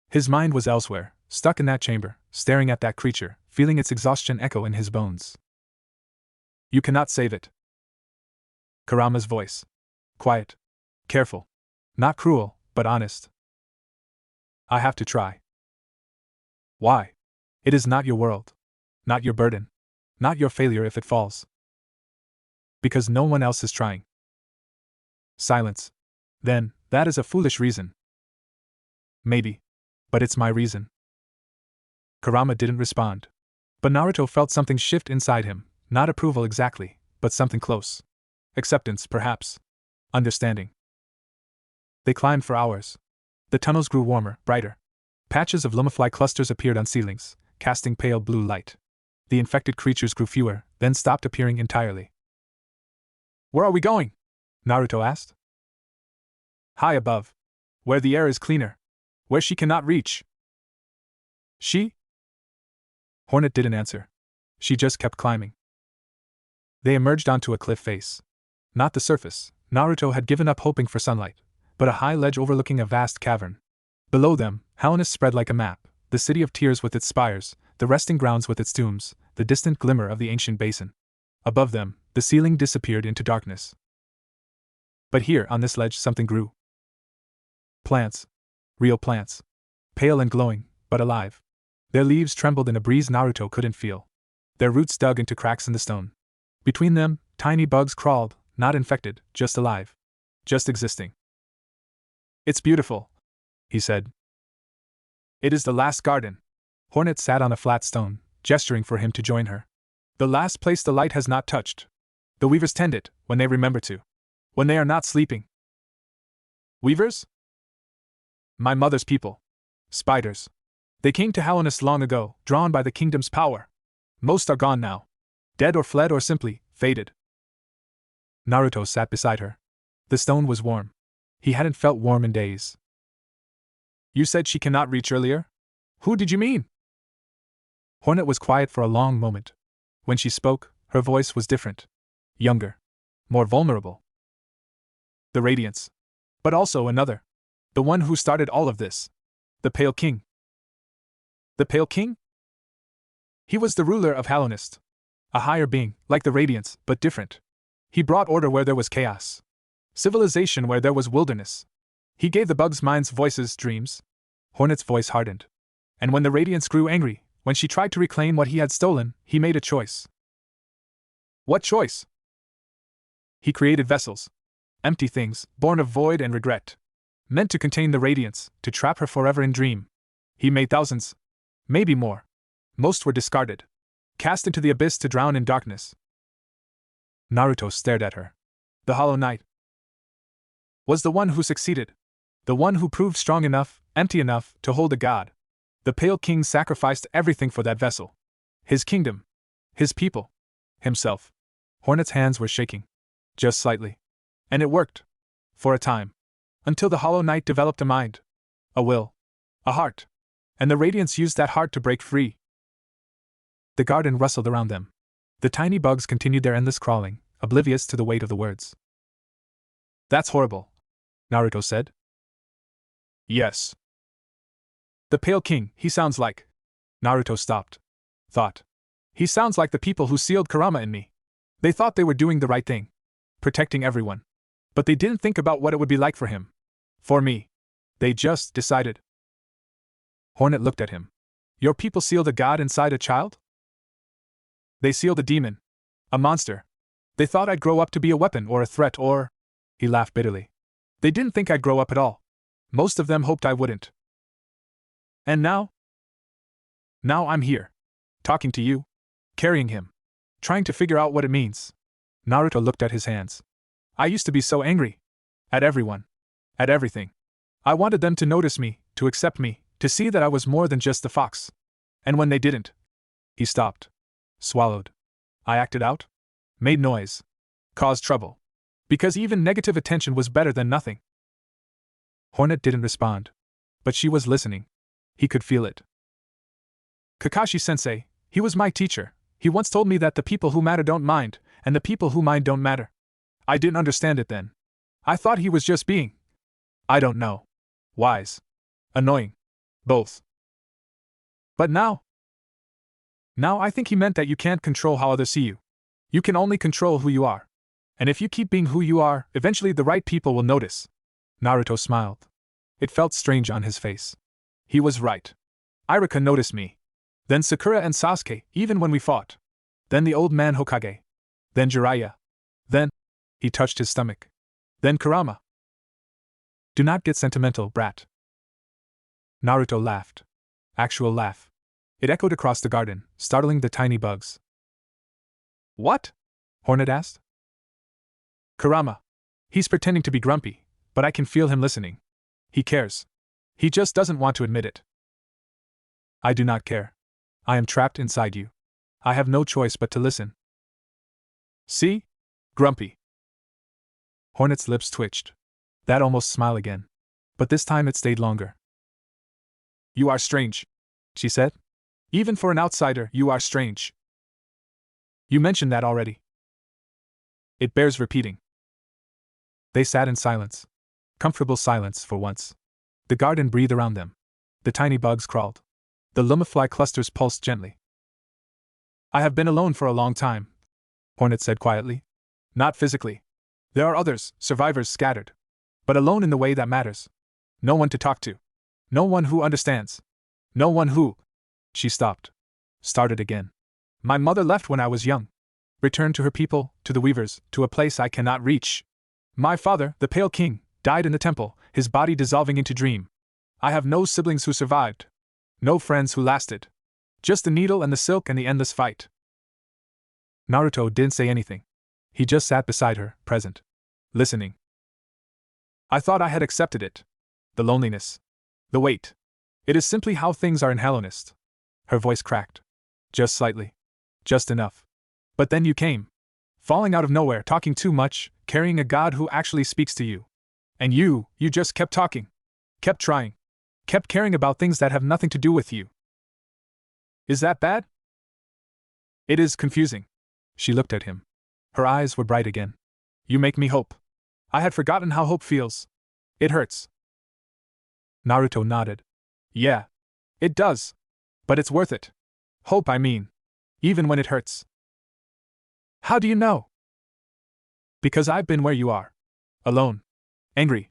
His mind was elsewhere, stuck in that chamber, staring at that creature, feeling its exhaustion echo in his bones. You cannot save it. Kurama's voice. Quiet. Careful. Not cruel, but honest. I have to try. Why? It is not your world. Not your burden. Not your failure if it falls. Because no one else is trying. Silence. Then, that is a foolish reason. Maybe. But it's my reason. Kurama didn't respond. But Naruto felt something shift inside him, not approval exactly, but something close. Acceptance, perhaps. Understanding. They climbed for hours. The tunnels grew warmer, brighter. Patches of lumafly clusters appeared on ceilings, casting pale blue light. The infected creatures grew fewer, then stopped appearing entirely. Where are we going? Naruto asked. High above. Where the air is cleaner. Where she cannot reach. She? Hornet didn't answer. She just kept climbing. They emerged onto a cliff face. Not the surface. Naruto had given up hoping for sunlight, but a high ledge overlooking a vast cavern. Below them, Hallow spread like a map, the city of tears with its spires, the resting grounds with its tombs, the distant glimmer of the ancient basin. Above them, the ceiling disappeared into darkness. But here, on this ledge, something grew. Plants. Real plants. Pale and glowing, but alive. Their leaves trembled in a breeze Naruto couldn't feel. Their roots dug into cracks in the stone. Between them, tiny bugs crawled, not infected, just alive. Just existing. It's beautiful, he said. It is the last garden. Hornet sat on a flat stone, gesturing for him to join her. The last place the light has not touched. The weavers tend it, when they remember to. When they are not sleeping. Weavers? My mother's people. Spiders. They came to Hallowness long ago, drawn by the kingdom's power. Most are gone now. Dead or fled or simply, faded. Naruto sat beside her. The stone was warm. He hadn't felt warm in days. You said she cannot reach earlier? Who did you mean? Hornet was quiet for a long moment. When she spoke, her voice was different. Younger. More vulnerable. The Radiance. But also another. The one who started all of this. The Pale King. The Pale King? He was the ruler of Hallownest. A higher being, like the Radiance, but different. He brought order where there was chaos. Civilization where there was wilderness. He gave the bugs minds, voices, dreams. Hornet's voice hardened. And when the Radiance grew angry, when she tried to reclaim what he had stolen, he made a choice. What choice? He created vessels. Empty things, born of void and regret. Meant to contain the Radiance, to trap her forever in dream. He made thousands. Maybe more. Most were discarded. Cast into the abyss to drown in darkness. Naruto stared at her. The Hollow Knight was the one who succeeded. The one who proved strong enough, empty enough, to hold a god. The Pale King sacrificed everything for that vessel. His kingdom. His people. Himself. Hornet's hands were shaking. Just slightly. And it worked. For a time. Until the Hollow Knight developed a mind. A will. A heart. And the Radiance used that heart to break free. The garden rustled around them. The tiny bugs continued their endless crawling, oblivious to the weight of the words. That's horrible, Naruto said. Yes. The Pale King, he sounds like. Naruto stopped. Thought. He sounds like the people who sealed Kurama in me. They thought they were doing the right thing. Protecting everyone. But they didn't think about what it would be like for him. For me. They just decided. Hornet looked at him. Your people sealed a god inside a child? They sealed a demon. A monster. They thought I'd grow up to be a weapon or a threat or... He laughed bitterly. They didn't think I'd grow up at all. Most of them hoped I wouldn't. And now? Now I'm here. Talking to you. Carrying him. Trying to figure out what it means. Naruto looked at his hands. I used to be so angry. At everyone. At everything. I wanted them to notice me, to accept me, to see that I was more than just the fox. And when they didn't. He stopped. Swallowed. I acted out. Made noise. Caused trouble. Because even negative attention was better than nothing. Hornet didn't respond. But she was listening. He could feel it. Kakashi-sensei, he was my teacher. He once told me that the people who matter don't mind, and the people who mind don't matter. I didn't understand it then. I thought he was just being, I don't know, wise, annoying, both. But now I think he meant that you can't control how others see you. You can only control who you are. And if you keep being who you are, eventually the right people will notice. Naruto smiled. It felt strange on his face. He was right. Iruka noticed me. Then Sakura and Sasuke, even when we fought. Then the old man Hokage. Then Jiraiya. Then, he touched his stomach. Then Kurama. Do not get sentimental, brat. Naruto laughed. Actual laugh. It echoed across the garden, startling the tiny bugs. What? Hornet asked. Kurama. He's pretending to be grumpy, but I can feel him listening. He cares. He just doesn't want to admit it. I do not care. I am trapped inside you. I have no choice but to listen. See? Grumpy. Hornet's lips twitched. That almost smile again. But this time it stayed longer. You are strange, she said. Even for an outsider, you are strange. You mentioned that already. It bears repeating. They sat in silence. Comfortable silence for once. The garden breathed around them. The tiny bugs crawled. The lumafly clusters pulsed gently. I have been alone for a long time, Hornet said quietly. Not physically. There are others, survivors scattered. But alone in the way that matters. No one to talk to. No one who understands. No one who. She stopped. Started again. My mother left when I was young. Returned to her people, to the weavers, to a place I cannot reach. My father, the Pale King, died in the temple, his body dissolving into dream. I have no siblings who survived. No friends who lasted. Just the needle and the silk and the endless fight. Naruto didn't say anything. He just sat beside her, present. Listening. I thought I had accepted it. The loneliness. The weight. It is simply how things are in Hallownest. Her voice cracked. Just slightly. Just enough. But then you came. Falling out of nowhere, talking too much, carrying a god who actually speaks to you. And you just kept talking. Kept trying. Kept caring about things that have nothing to do with you. Is that bad? It is confusing. She looked at him. Her eyes were bright again. You make me hope. I had forgotten how hope feels. It hurts. Naruto nodded. Yeah. It does. But it's worth it. Hope, I mean. Even when it hurts. How do you know? Because I've been where you are. Alone. Angry.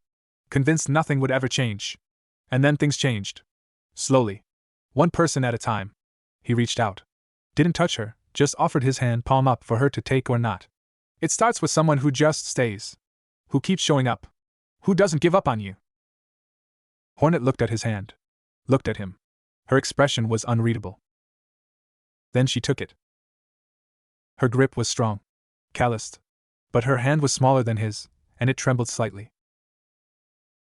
Convinced nothing would ever change. And then things changed. Slowly. One person at a time. He reached out. Didn't touch her, just offered his hand palm up for her to take or not. It starts with someone who just stays. Who keeps showing up. Who doesn't give up on you. Hornet looked at his hand. Looked at him. Her expression was unreadable. Then she took it. Her grip was strong. Calloused. But her hand was smaller than his, and it trembled slightly.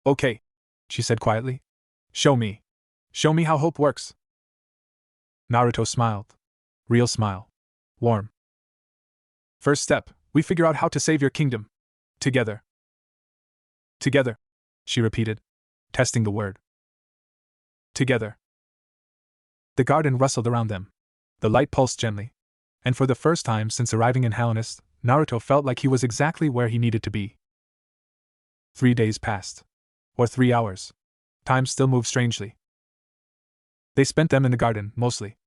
Okay, she said quietly. Show me. Show me how hope works. Naruto smiled. Real smile. Warm. First step, we figure out how to save your kingdom. Together. Together, she repeated, testing the word. Together. The garden rustled around them. The light pulsed gently. And for the first time since arriving in Hallownest, Naruto felt like he was exactly where he needed to be. 3 days passed. Or 3 hours. Time still moved strangely. They spent them in the garden, mostly.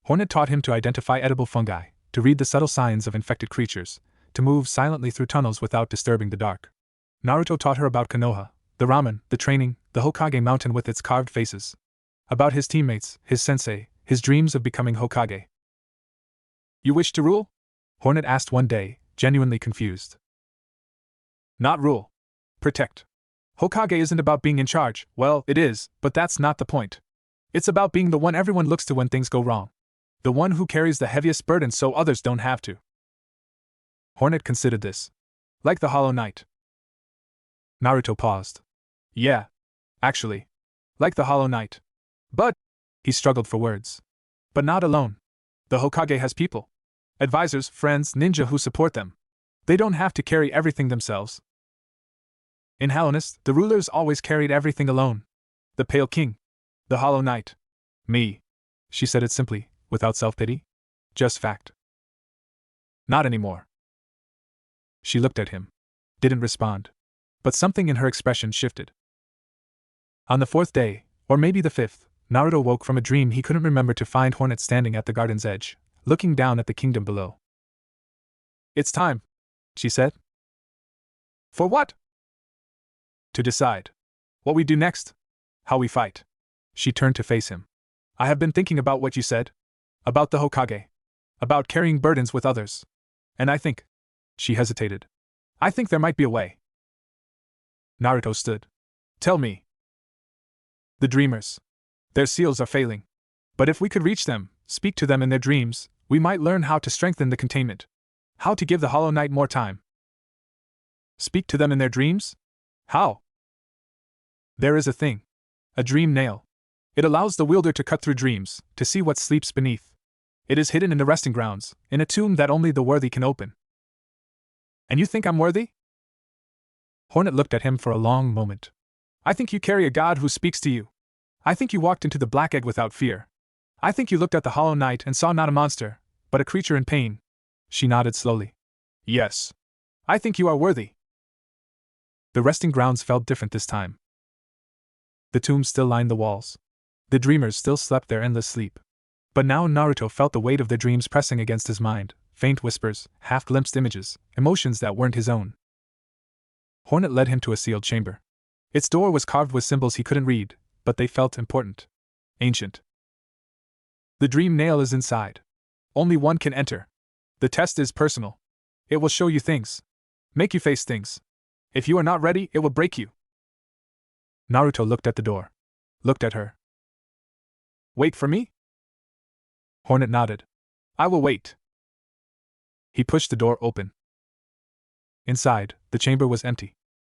Hornet taught him to identify edible fungi, to read the subtle signs of infected creatures, to move silently through tunnels without disturbing the dark. Naruto taught her about Konoha, the ramen, the training, the Hokage mountain with its carved faces. About his teammates, his sensei, his dreams of becoming Hokage. You wish to rule? Hornet asked one day, genuinely confused. Not rule. Protect. Hokage isn't about being in charge. Well, it is, but that's not the point. It's about being the one everyone looks to when things go wrong. The one who carries the heaviest burden so others don't have to. Hornet considered this. Like the Hollow Knight. Naruto paused. Yeah. Actually. Like the Hollow Knight. But, he struggled for words. But not alone. The Hokage has people. Advisors, friends, ninja who support them. They don't have to carry everything themselves. In Hallowness, the rulers always carried everything alone. The Pale King. The Hollow Knight. Me. She said it simply, without self-pity. Just fact. Not anymore. She looked at him. Didn't respond. But something in her expression shifted. On the 4th day, or maybe the 5th, Naruto woke from a dream he couldn't remember to find Hornet standing at the garden's edge, looking down at the kingdom below. It's time, she said. For what? To decide. What we do next. How we fight. She turned to face him. I have been thinking about what you said. About the Hokage. About carrying burdens with others. And I think. She hesitated. I think there might be a way. Naruto stood. Tell me. The dreamers. Their seals are failing. But if we could reach them, speak to them in their dreams, we might learn how to strengthen the containment. How to give the Hollow Knight more time. Speak to them in their dreams? How? There is a thing. A dream nail. It allows the wielder to cut through dreams, to see what sleeps beneath. It is hidden in the resting grounds, in a tomb that only the worthy can open. And you think I'm worthy? Hornet looked at him for a long moment. I think you carry a god who speaks to you. I think you walked into the Black Egg without fear. I think you looked at the Hollow Knight and saw not a monster, but a creature in pain. She nodded slowly. Yes. I think you are worthy. The resting grounds felt different this time. The tomb still lined the walls. The dreamers still slept their endless sleep. But now Naruto felt the weight of their dreams pressing against his mind, faint whispers, half-glimpsed images, emotions that weren't his own. Hornet led him to a sealed chamber. Its door was carved with symbols he couldn't read, but they felt important. Ancient. The dream nail is inside. Only one can enter. The test is personal. It will show you things. Make you face things. If you are not ready, it will break you. Naruto looked at the door. Looked at her. Wait for me? Hornet nodded. I will wait. He pushed the door open. Inside, the chamber was empty.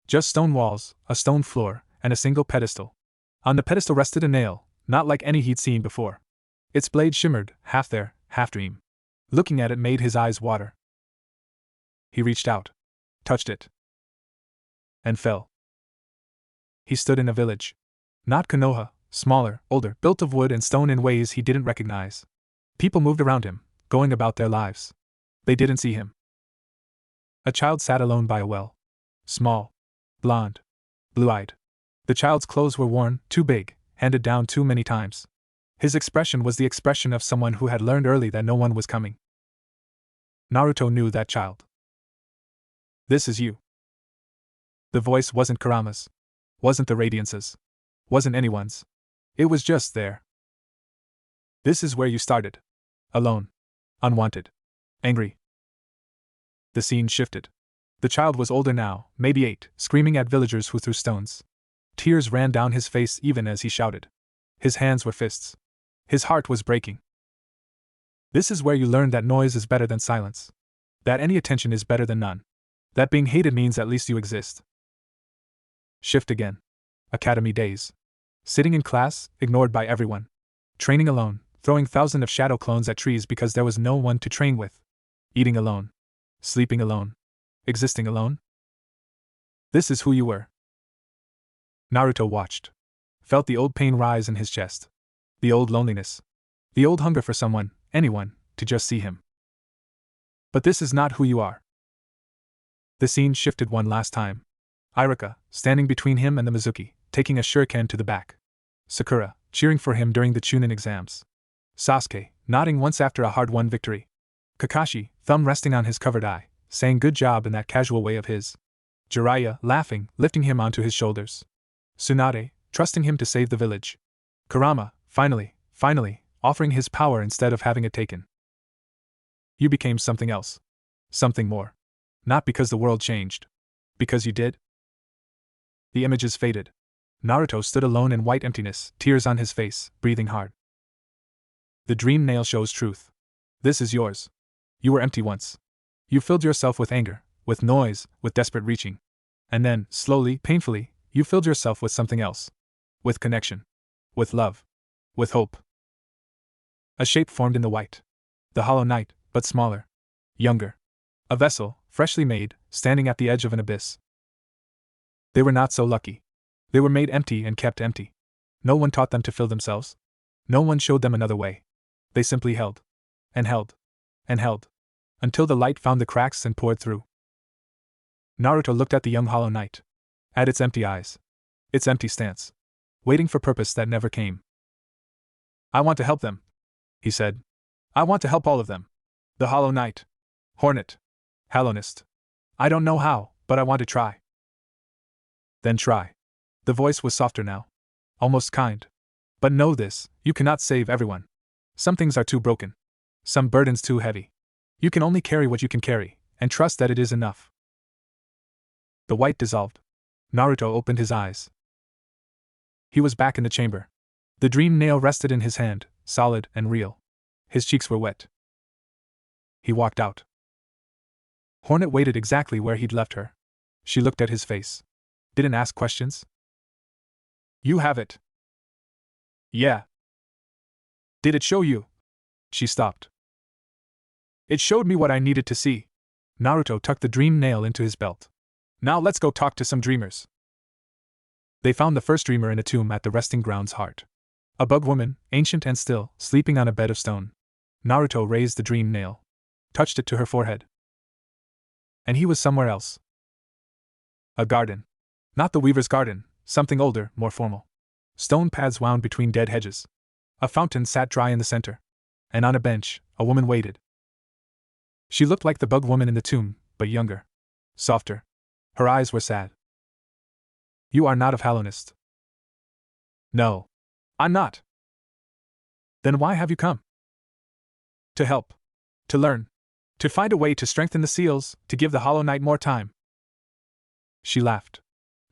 Just stone walls, a stone floor, and a single pedestal. On the pedestal rested a nail, not like any he'd seen before. Its blade shimmered, half there, half dream. Looking at it made his eyes water. He reached out. Touched it. And fell. He stood in a village. Not Konoha, smaller, older, built of wood and stone in ways he didn't recognize. People moved around him, going about their lives. They didn't see him. A child sat alone by a well. Small. Blonde. Blue-eyed. The child's clothes were worn, too big, handed down too many times. His expression was the expression of someone who had learned early that no one was coming. Naruto knew that child. This is you. The voice wasn't Kurama's. Wasn't the Radiance's. Wasn't anyone's. It was just there. This is where you started. Alone. Unwanted. Angry. The scene shifted. The child was older now, maybe 8, screaming at villagers who threw stones. Tears ran down his face even as he shouted. His hands were fists. His heart was breaking. This is where you learn that noise is better than silence. That any attention is better than none. That being hated means at least you exist. Shift again. Academy days. Sitting in class, ignored by everyone. Training alone, throwing thousands of shadow clones at trees because there was no one to train with. Eating alone. Sleeping alone. Existing alone. This is who you were. Naruto watched. Felt the old pain rise in his chest. The old loneliness. The old hunger for someone, anyone, to just see him. But this is not who you are. The scene shifted one last time. Iruka, standing between him and the Mizuki, taking a shuriken to the back. Sakura, cheering for him during the Chunin exams. Sasuke, nodding once after a hard-won victory. Kakashi, thumb resting on his covered eye, saying good job in that casual way of his. Jiraiya, laughing, lifting him onto his shoulders. Tsunade, trusting him to save the village. Kurama, finally, offering his power instead of having it taken. You became something else. Something more. Not because the world changed. Because you did? The images faded. Naruto stood alone in white emptiness, tears on his face, breathing hard. The dream nail shows truth. This is yours. You were empty once. You filled yourself with anger, with noise, with desperate reaching. And then, slowly, painfully, you filled yourself with something else. With connection. With love. With hope. A shape formed in the white. The Hollow Knight, but smaller. Younger. A vessel, freshly made, standing at the edge of an abyss. They were not so lucky. They were made empty and kept empty. No one taught them to fill themselves. No one showed them another way. They simply held. And held. And held. Until the light found the cracks and poured through. Naruto looked at the young Hollow Knight. At its empty eyes. Its empty stance. Waiting for purpose that never came. I want to help them, he said. I want to help all of them. The Hollow Knight. Hornet. Hallownist. I don't know how, but I want to try. Then try. The voice was softer now. Almost kind. But know this, you cannot save everyone. Some things are too broken. Some burdens too heavy. You can only carry what you can carry, and trust that it is enough. The white dissolved. Naruto opened his eyes. He was back in the chamber. The dream nail rested in his hand, solid and real. His cheeks were wet. He walked out. Hornet waited exactly where he'd left her. She looked at his face. Didn't ask questions. You have it. Yeah. Did it show you? She stopped. It showed me what I needed to see. Naruto tucked the dream nail into his belt. Now let's go talk to some dreamers. They found the first dreamer in a tomb at the resting ground's heart. A bug woman, ancient and still, sleeping on a bed of stone. Naruto raised the dream nail. Touched it to her forehead. And he was somewhere else. A garden. Not the weaver's garden, something older, more formal. Stone paths wound between dead hedges. A fountain sat dry in the center. And on a bench, a woman waited. She looked like the bug woman in the tomb, but younger. Softer. Her eyes were sad. You are not of Hallownist. No. I'm not. Then why have you come? To help. To learn. To find a way to strengthen the seals, to give the Hollow Knight more time. She laughed.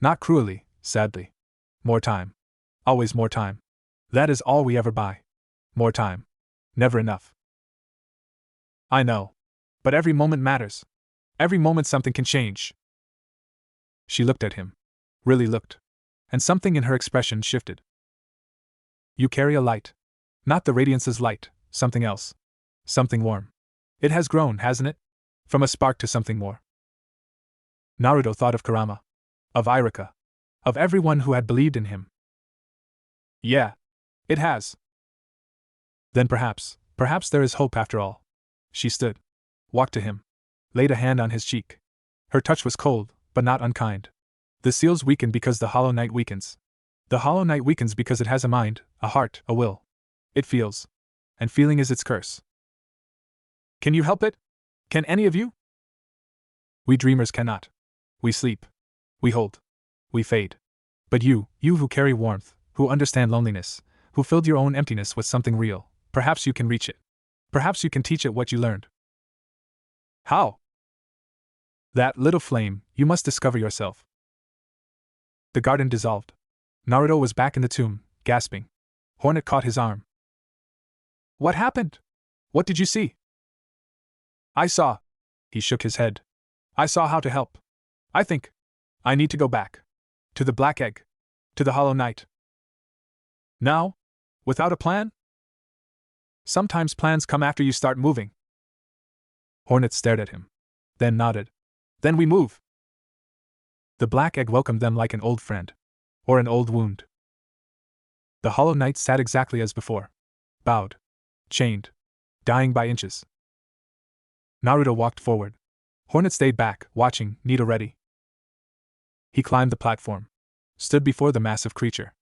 Not cruelly, sadly. More time. Always more time. That is all we ever buy. More time. Never enough. I know. But every moment matters. Every moment something can change. She looked at him. Really looked. And something in her expression shifted. You carry a light. Not the radiance's light, something else. Something warm. It has grown, hasn't it? From a spark to something more. Naruto thought of Kurama. Of Irika. Of everyone who had believed in him. Yeah. It has. Then perhaps there is hope after all. She stood. Walked to him. Laid a hand on his cheek. Her touch was cold, but not unkind. The seals weaken because the Hollow Knight weakens. The Hollow Knight weakens because it has a mind, a heart, a will. It feels. And feeling is its curse. Can you help it? Can any of you? We dreamers cannot. We sleep. We hold. We fade. But you who carry warmth, who understand loneliness, who filled your own emptiness with something real, perhaps you can reach it. Perhaps you can teach it what you learned. How? That little flame, you must discover yourself. The garden dissolved. Naruto was back in the tomb, gasping. Hornet caught his arm. What happened? What did you see? I saw. He shook his head. I saw how to help. I think. I need to go back. To the Black Egg. To the Hollow Knight. Now? Without a plan? Sometimes plans come after you start moving. Hornet stared at him. Then nodded. Then we move. The Black Egg welcomed them like an old friend. Or an old wound. The Hollow Knight sat exactly as before. Bowed. Chained. Dying by inches. Naruto walked forward. Hornet stayed back, watching, needle ready. He climbed the platform. Stood before the massive creature.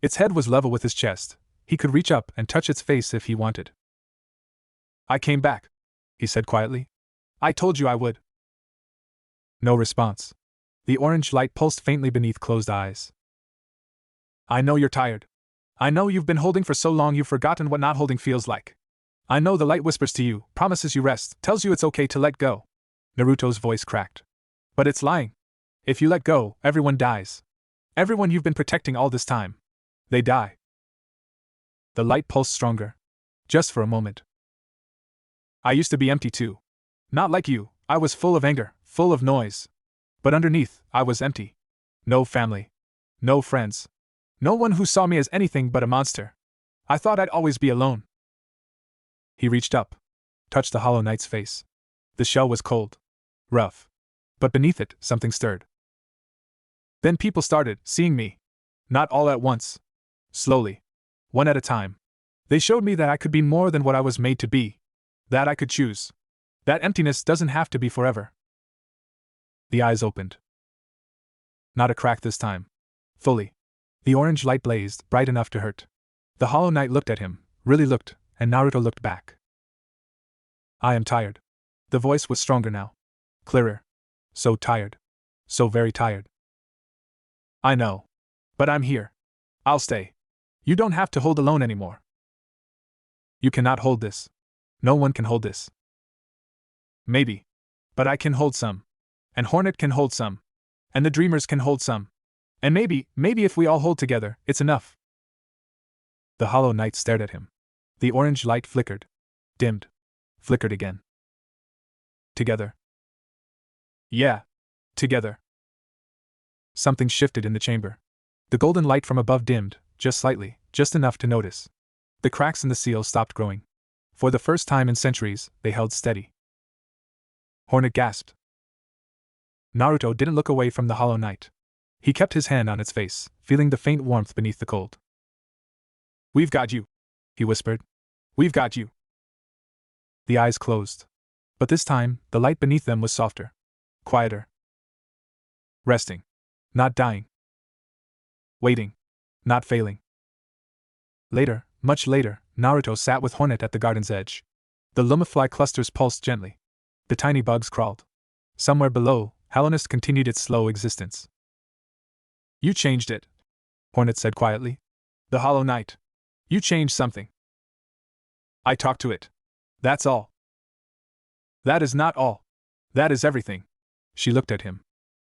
Its head was level with his chest. He could reach up and touch its face if he wanted. I came back, he said quietly. I told you I would. No response. The orange light pulsed faintly beneath closed eyes. I know you're tired. I know you've been holding for so long you've forgotten what not holding feels like. I know the light whispers to you, promises you rest, tells you it's okay to let go. Naruto's voice cracked. But it's lying. If you let go, everyone dies. Everyone you've been protecting all this time. They die. The light pulsed stronger. Just for a moment. I used to be empty too. Not like you, I was full of anger, full of noise. But underneath, I was empty. No family. No friends. No one who saw me as anything but a monster. I thought I'd always be alone. He reached up. Touched the Hollow Knight's face. The shell was cold. Rough. But beneath it, something stirred. Then people started seeing me. Not all at once. Slowly. One at a time. They showed me that I could be more than what I was made to be. That I could choose. That emptiness doesn't have to be forever. The eyes opened. Not a crack this time. Fully. The orange light blazed, bright enough to hurt. The Hollow Knight looked at him, really looked, and Naruto looked back. I am tired. The voice was stronger now. Clearer. So tired. So very tired. I know. But I'm here. I'll stay. You don't have to hold alone anymore. You cannot hold this. No one can hold this. Maybe. But I can hold some. And Hornet can hold some. And the Dreamers can hold some. And maybe if we all hold together, it's enough. The Hollow Knight stared at him. The orange light flickered. Dimmed. Flickered again. Together. Yeah. Together. Something shifted in the chamber. The golden light from above dimmed, just slightly, just enough to notice. The cracks in the seal stopped growing. For the first time in centuries, they held steady. Hornet gasped. Naruto didn't look away from the Hollow Knight. He kept his hand on its face, feeling the faint warmth beneath the cold. We've got you, he whispered. We've got you. The eyes closed. But this time, the light beneath them was softer. Quieter. Resting. Not dying. Waiting. Not failing. Later, much later, Naruto sat with Hornet at the garden's edge. The lumafly clusters pulsed gently. The tiny bugs crawled. Somewhere below, Hallowness continued its slow existence. You changed it, Hornet said quietly. The Hollow Knight. You changed something. I talked to it. That's all. That is not all. That is everything. She looked at him.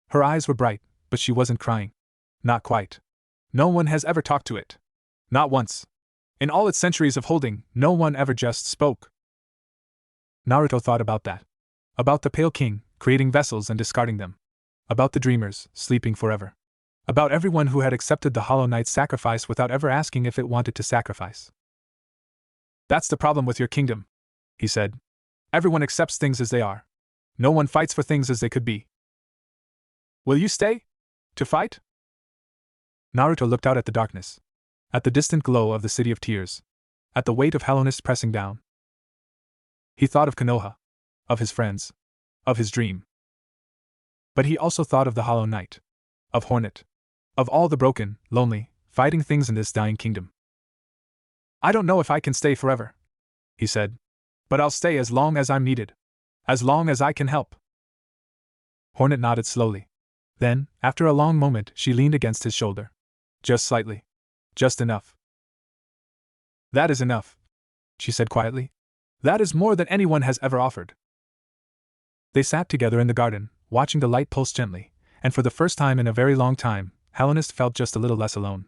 Her eyes were bright, but she wasn't crying. Not quite. No one has ever talked to it. Not once. In all its centuries of holding, no one ever just spoke. Naruto thought about that. About the Pale King, creating vessels and discarding them. About the Dreamers, sleeping forever. About everyone who had accepted the Hollow Knight's sacrifice without ever asking if it wanted to sacrifice. That's the problem with your kingdom, he said. Everyone accepts things as they are. No one fights for things as they could be. Will you stay? To fight? Naruto looked out at the darkness. At the distant glow of the City of Tears. At the weight of Hallowness pressing down. He thought of Konoha. Of his friends. Of his dream. But he also thought of the Hollow Knight. Of Hornet. Of all the broken, lonely, fighting things in this dying kingdom. I don't know if I can stay forever, he said. But I'll stay as long as I'm needed. As long as I can help. Hornet nodded slowly. Then, after a long moment, she leaned against his shoulder. Just slightly. Just enough. That is enough, she said quietly. That is more than anyone has ever offered. They sat together in the garden, watching the light pulse gently, and for the first time in a very long time, Hallowness felt just a little less alone.